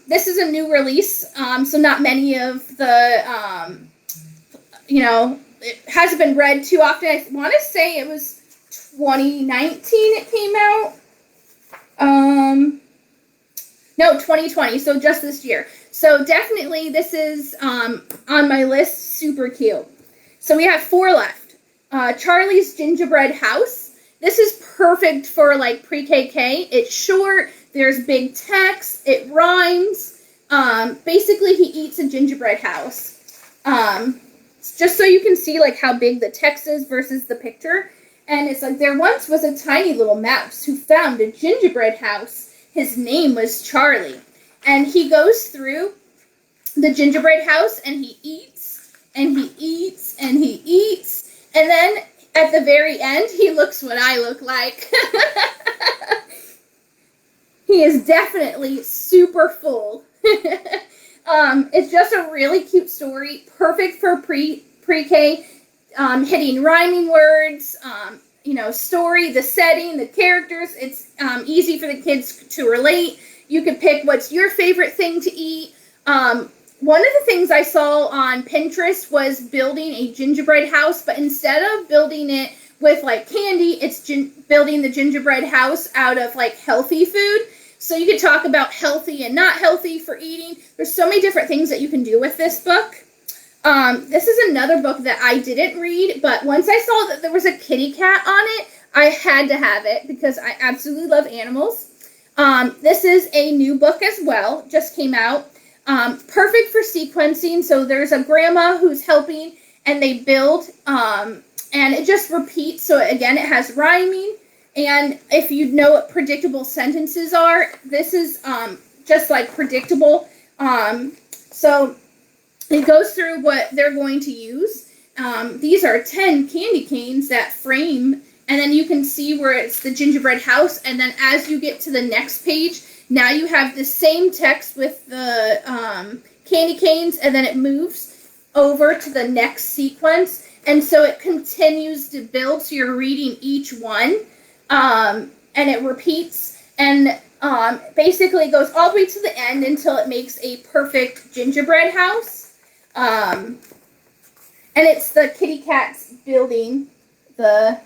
This is a new release, so not many of the, it hasn't been read too often. I want to say it was 2019 it came out. No, 2020, so just this year. So definitely this is on my list, super cute. So we have 4 left. Charlie's Gingerbread House. This is perfect for like pre-KK. It's short, there's big text, it rhymes. Basically he eats a gingerbread house. Just so you can see like how big the text is versus the picture. And it's like, there once was a tiny little mouse who found a gingerbread house. His name was Charlie. And he goes through the gingerbread house, and he eats, and he eats, and he eats. And then at the very end, he looks what I look like. He is definitely super full. It's just a really cute story, perfect for pre-K, hitting rhyming words, story, the setting, the characters. It's easy for the kids to relate. You could pick what's your favorite thing to eat. One of the things I saw on Pinterest was building a gingerbread house, but instead of building it with like candy, it's building the gingerbread house out of like healthy food. So you could talk about healthy and not healthy for eating. There's so many different things that you can do with this book. This is another book that I didn't read, but once I saw that there was a kitty cat on it, I had to have it because I absolutely love animals. This is a new book as well, just came out. Perfect for sequencing. So there's a grandma who's helping, and they build, and it just repeats. So again, it has rhyming. And if you know what predictable sentences are, this is just like predictable. So it goes through what they're going to use. These are 10 candy canes that frame, and then you can see where it's the gingerbread house. And then as you get to the next page, now you have the same text with the candy canes, and then it moves over to the next sequence. And so it continues to build, so you're reading each one. And it repeats, and basically goes all the way to the end until it makes a perfect gingerbread house. And it's the kitty cats building the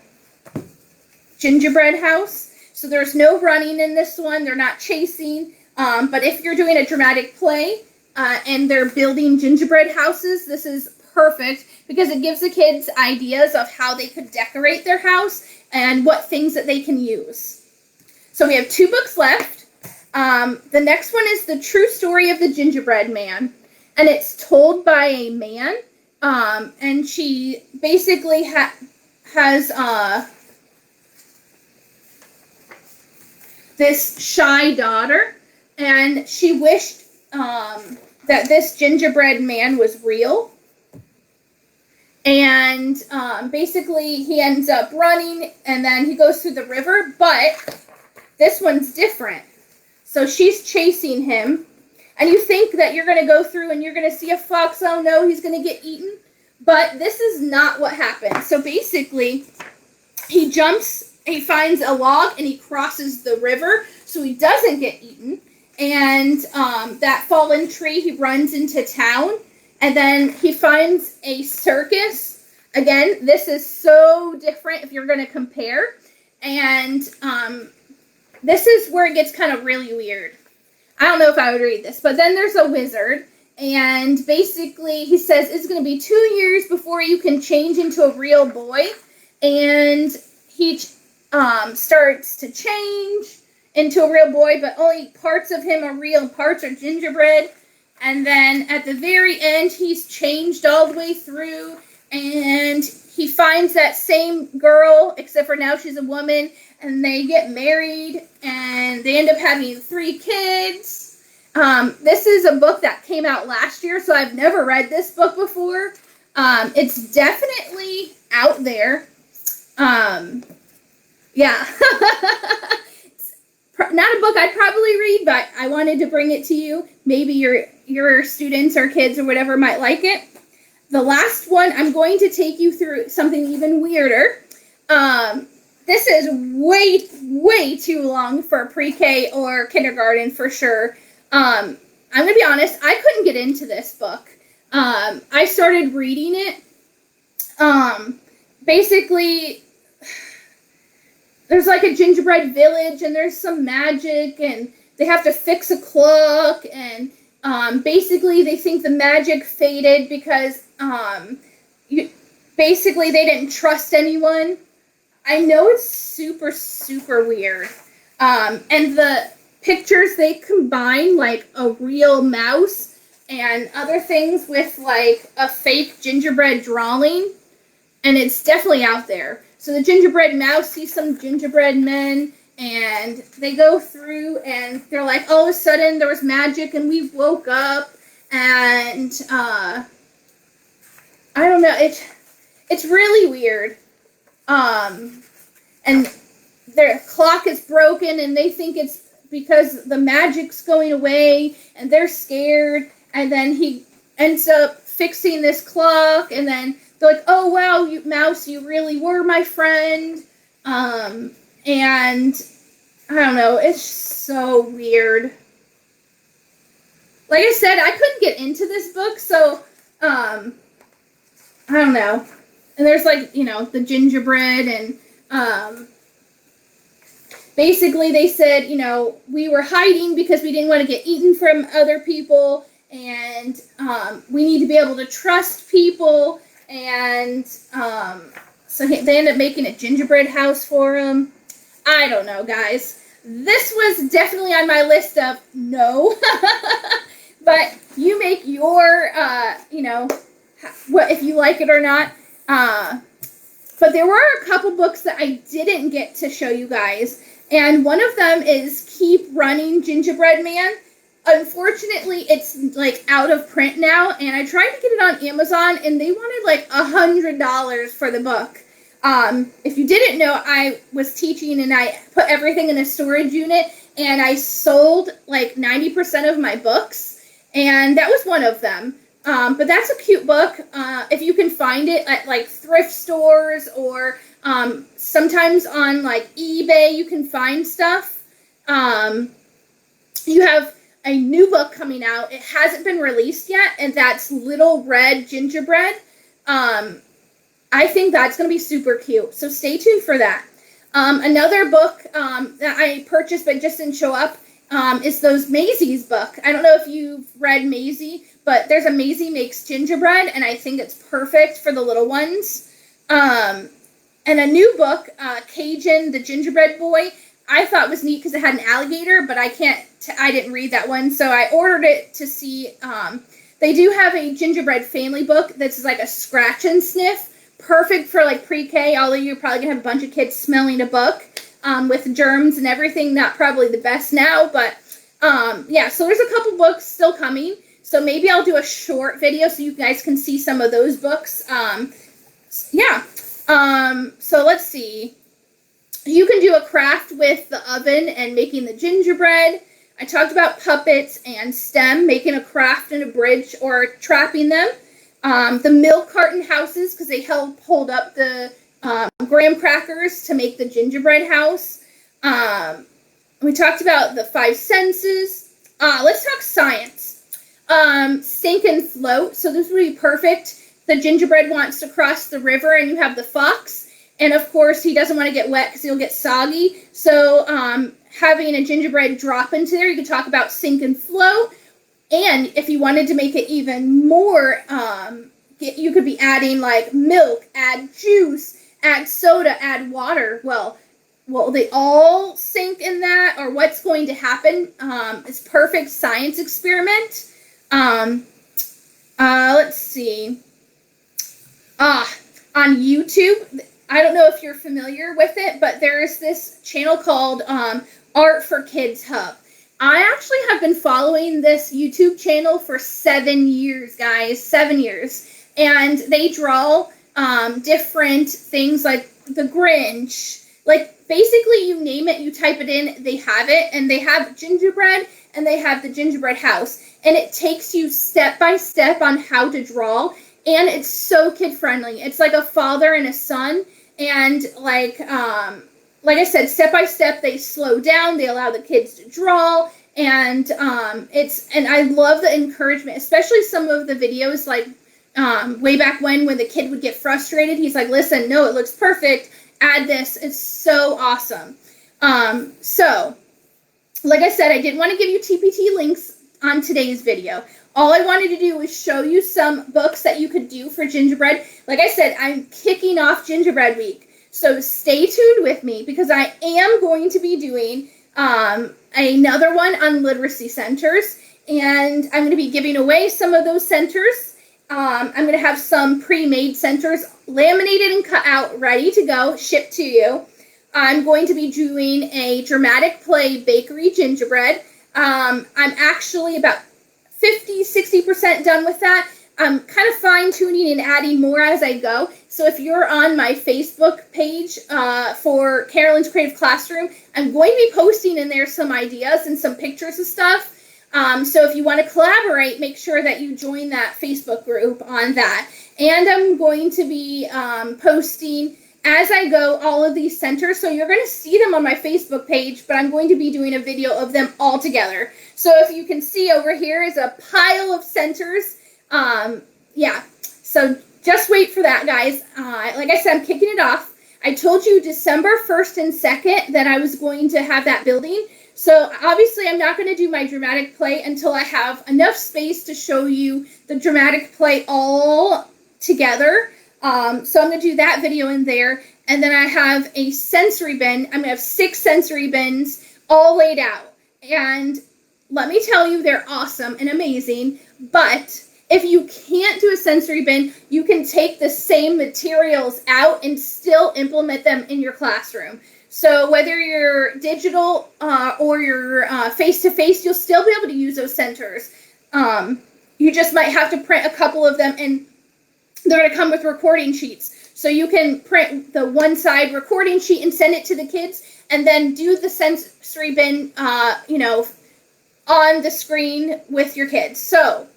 gingerbread house. So there's no running in this one. They're not chasing. But if you're doing a dramatic play and they're building gingerbread houses, this is perfect because it gives the kids ideas of how they could decorate their house and what things that they can use. So we have 2 books left. The next one is The True Story of the Gingerbread Man, and it's told by a man, and she basically has this shy daughter, and she wished that this gingerbread man was real. And basically he ends up running, and then he goes through the river, but this one's different. So she's chasing him, and you think that you're going to go through and you're going to see a fox. Oh no, he's going to get eaten. But this is not what happens. So basically, he finds a log, and he crosses the river so he doesn't get eaten. And that fallen tree, he runs into town, and then he finds a circus. Again, this is so different if you're going to compare. And this is where it gets kind of really weird. I don't know if I would read this, but then there's a wizard, and basically he says it's going to be 2 years before you can change into a real boy, and he starts to change into a real boy, but only parts of him are real, parts are gingerbread, and then at the very end, he's changed all the way through, and he finds that same girl, except for now she's a woman, and they get married, and they end up having 3 kids. This is a book that came out last year, so I've never read this book before. It's definitely out there. Yeah. Not a book I'd probably read, but I wanted to bring it to you. Maybe your students or kids or whatever might like it. The last one, I'm going to take you through something even weirder. This is way, way too long for pre-K or kindergarten for sure. I'm going to be honest, I couldn't get into this book. I started reading it. Basically, there's like a gingerbread village, and there's some magic, and they have to fix a clock, and basically they think the magic faded because basically they didn't trust anyone. I know it's super, super weird. And the pictures, they combine like a real mouse and other things with like a fake gingerbread drawing, and it's definitely out there. So the gingerbread mouse sees some gingerbread men, and they go through, and they're like, all of a sudden there was magic, and we woke up, and I don't know, it's really weird. And their clock is broken, and they think it's because the magic's going away, and they're scared, and then he ends up fixing this clock, and then they're like, oh wow, mouse, you really were my friend. And I don't know, it's so weird. Like I said, I couldn't get into this book, so I don't know. And there's like, you know, the gingerbread, and basically they said, you know, we were hiding because we didn't want to get eaten from other people, and we need to be able to trust people, and so they ended up making a gingerbread house for him. I don't know, guys. This was definitely on my list of no, but you make your, you know, what if you like it or not. But there were a couple books that I didn't get to show you guys, and one of them is Keep Running Gingerbread Man. Unfortunately, it's like out of print now, and I tried to get it on Amazon, and they wanted like $100 for the book. If you didn't know, I was teaching, and I put everything in a storage unit, and I sold like 90% of my books, and that was one of them. But that's a cute book. If you can find it at like thrift stores, or sometimes on like eBay, you can find stuff. You have a new book coming out. It hasn't been released yet, and that's Little Red Gingerbread. I think that's going to be super cute, so stay tuned for that. Another book that I purchased but just didn't show up is those Maisie's book. I don't know if you've read Maisie, but there's a Maisie Makes Gingerbread, and I think it's perfect for the little ones. And a new book, Cajun, the Gingerbread Boy. I thought was neat because it had an alligator, but I didn't read that one, so I ordered it to see. They do have a gingerbread family book that's like a scratch and sniff, perfect for like pre-K, although you're probably going to have a bunch of kids smelling a book with germs and everything. Not probably the best now, but yeah, so there's a couple books still coming. So maybe I'll do a short video so you guys can see some of those books. Yeah. So let's see. You can do a craft with the oven and making the gingerbread. I talked about puppets and STEM, making a craft and a bridge or trapping them. The milk carton houses, because they hold up the graham crackers to make the gingerbread house. We talked about the 5 senses. Let's talk science. Sink and float. So this would be perfect. The gingerbread wants to cross the river, and you have the fox. And, of course, he doesn't want to get wet because he'll get soggy. So having a gingerbread drop into there, you could talk about sink and float. And if you wanted to make it even more, you could be adding, like, milk, add juice, add soda, add water. Well, will they all sink in that, or what's going to happen? It's perfect science experiment. Let's see. On YouTube, I don't know if you're familiar with it, but there is this channel called Art for Kids Hub. I actually have been following this YouTube channel for 7 years, guys, 7 years. And they draw different things like the Grinch. Like, basically, you name it, you type it in, they have it. And they have gingerbread, and they have the gingerbread house. And it takes you step by step on how to draw. And it's so kid-friendly. It's like a father and a son. And, like I said, step by step, they slow down. They allow the kids to draw. And and I love the encouragement, especially some of the videos, like, way back when the kid would get frustrated. He's like, listen, no, it looks perfect. Add this. It's so awesome. So, like I said, I didn't want to give you TPT links on today's video. All I wanted to do was show you some books that you could do for gingerbread. Like I said, I'm kicking off Gingerbread Week. So stay tuned with me because I am going to be doing another one on literacy centers. And I'm going to be giving away some of those centers. I'm going to have some pre-made centers laminated and cut out, ready to go, shipped to you. I'm going to be doing a dramatic play bakery gingerbread. I'm actually about 50-60% done with that. I'm kind of fine-tuning and adding more as I go. So if you're on my Facebook page for Carolyn's Creative Classroom, I'm going to be posting in there some ideas and some pictures and stuff. So if you want to collaborate, make sure that you join that Facebook group on that. And I'm going to be posting as I go all of these centers. So you're going to see them on my Facebook page, but I'm going to be doing a video of them all together. So if you can see over here is a pile of centers. Yeah, so just wait for that, guys. Like I said, I'm kicking it off. I told you December 1st and 2nd that I was going to have that building. So obviously I'm not going to do my dramatic play until I have enough space to show you the dramatic play all together. So I'm going to do that video in there. And then I have a sensory bin. I'm going to have 6 sensory bins all laid out. And let me tell you, they're awesome and amazing. But if you can't do a sensory bin, you can take the same materials out and still implement them in your classroom. So whether you're digital or you're face-to-face, you'll still be able to use those centers. You just might have to print a couple of them, and they're going to come with recording sheets. So you can print the one side recording sheet and send it to the kids, and then do the sensory bin, on the screen with your kids. So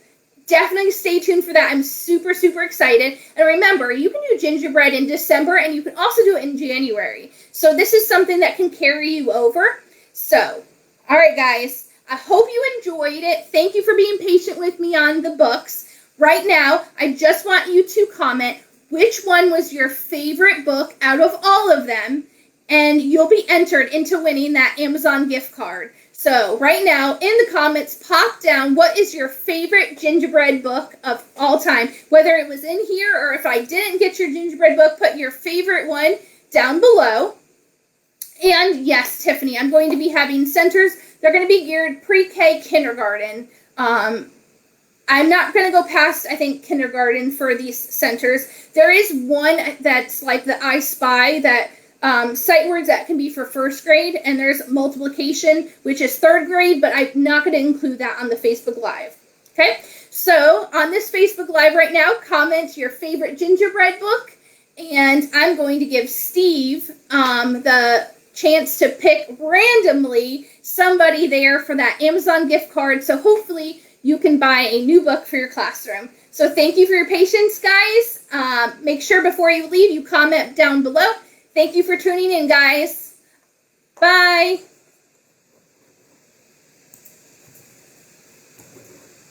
definitely stay tuned for that. I'm super, super excited. And remember, you can do gingerbread in December, and you can also do it in January. So this is something that can carry you over. So, all right, guys. I hope you enjoyed it. Thank you for being patient with me on the books. Right now, I just want you to comment which one was your favorite book out of all of them, and you'll be entered into winning that Amazon gift card. So right now, in the comments, pop down what is your favorite gingerbread book of all time. Whether it was in here or if I didn't get your gingerbread book, put your favorite one down below. And yes, Tiffany, I'm going to be having centers. They're going to be geared pre-K kindergarten. I'm not going to go past, I think, kindergarten for these centers. There is one that's like the I Spy, that sight words that can be for first grade, and there's multiplication, which is third grade, but I'm not going to include that on the Facebook Live. Okay, so on this Facebook Live right now, comment your favorite gingerbread book, and I'm going to give Steve the chance to pick randomly somebody there for that Amazon gift card, so hopefully you can buy a new book for your classroom. So thank you for your patience, guys. Make sure before you leave, you comment down below. Thank you for tuning in, guys. Bye.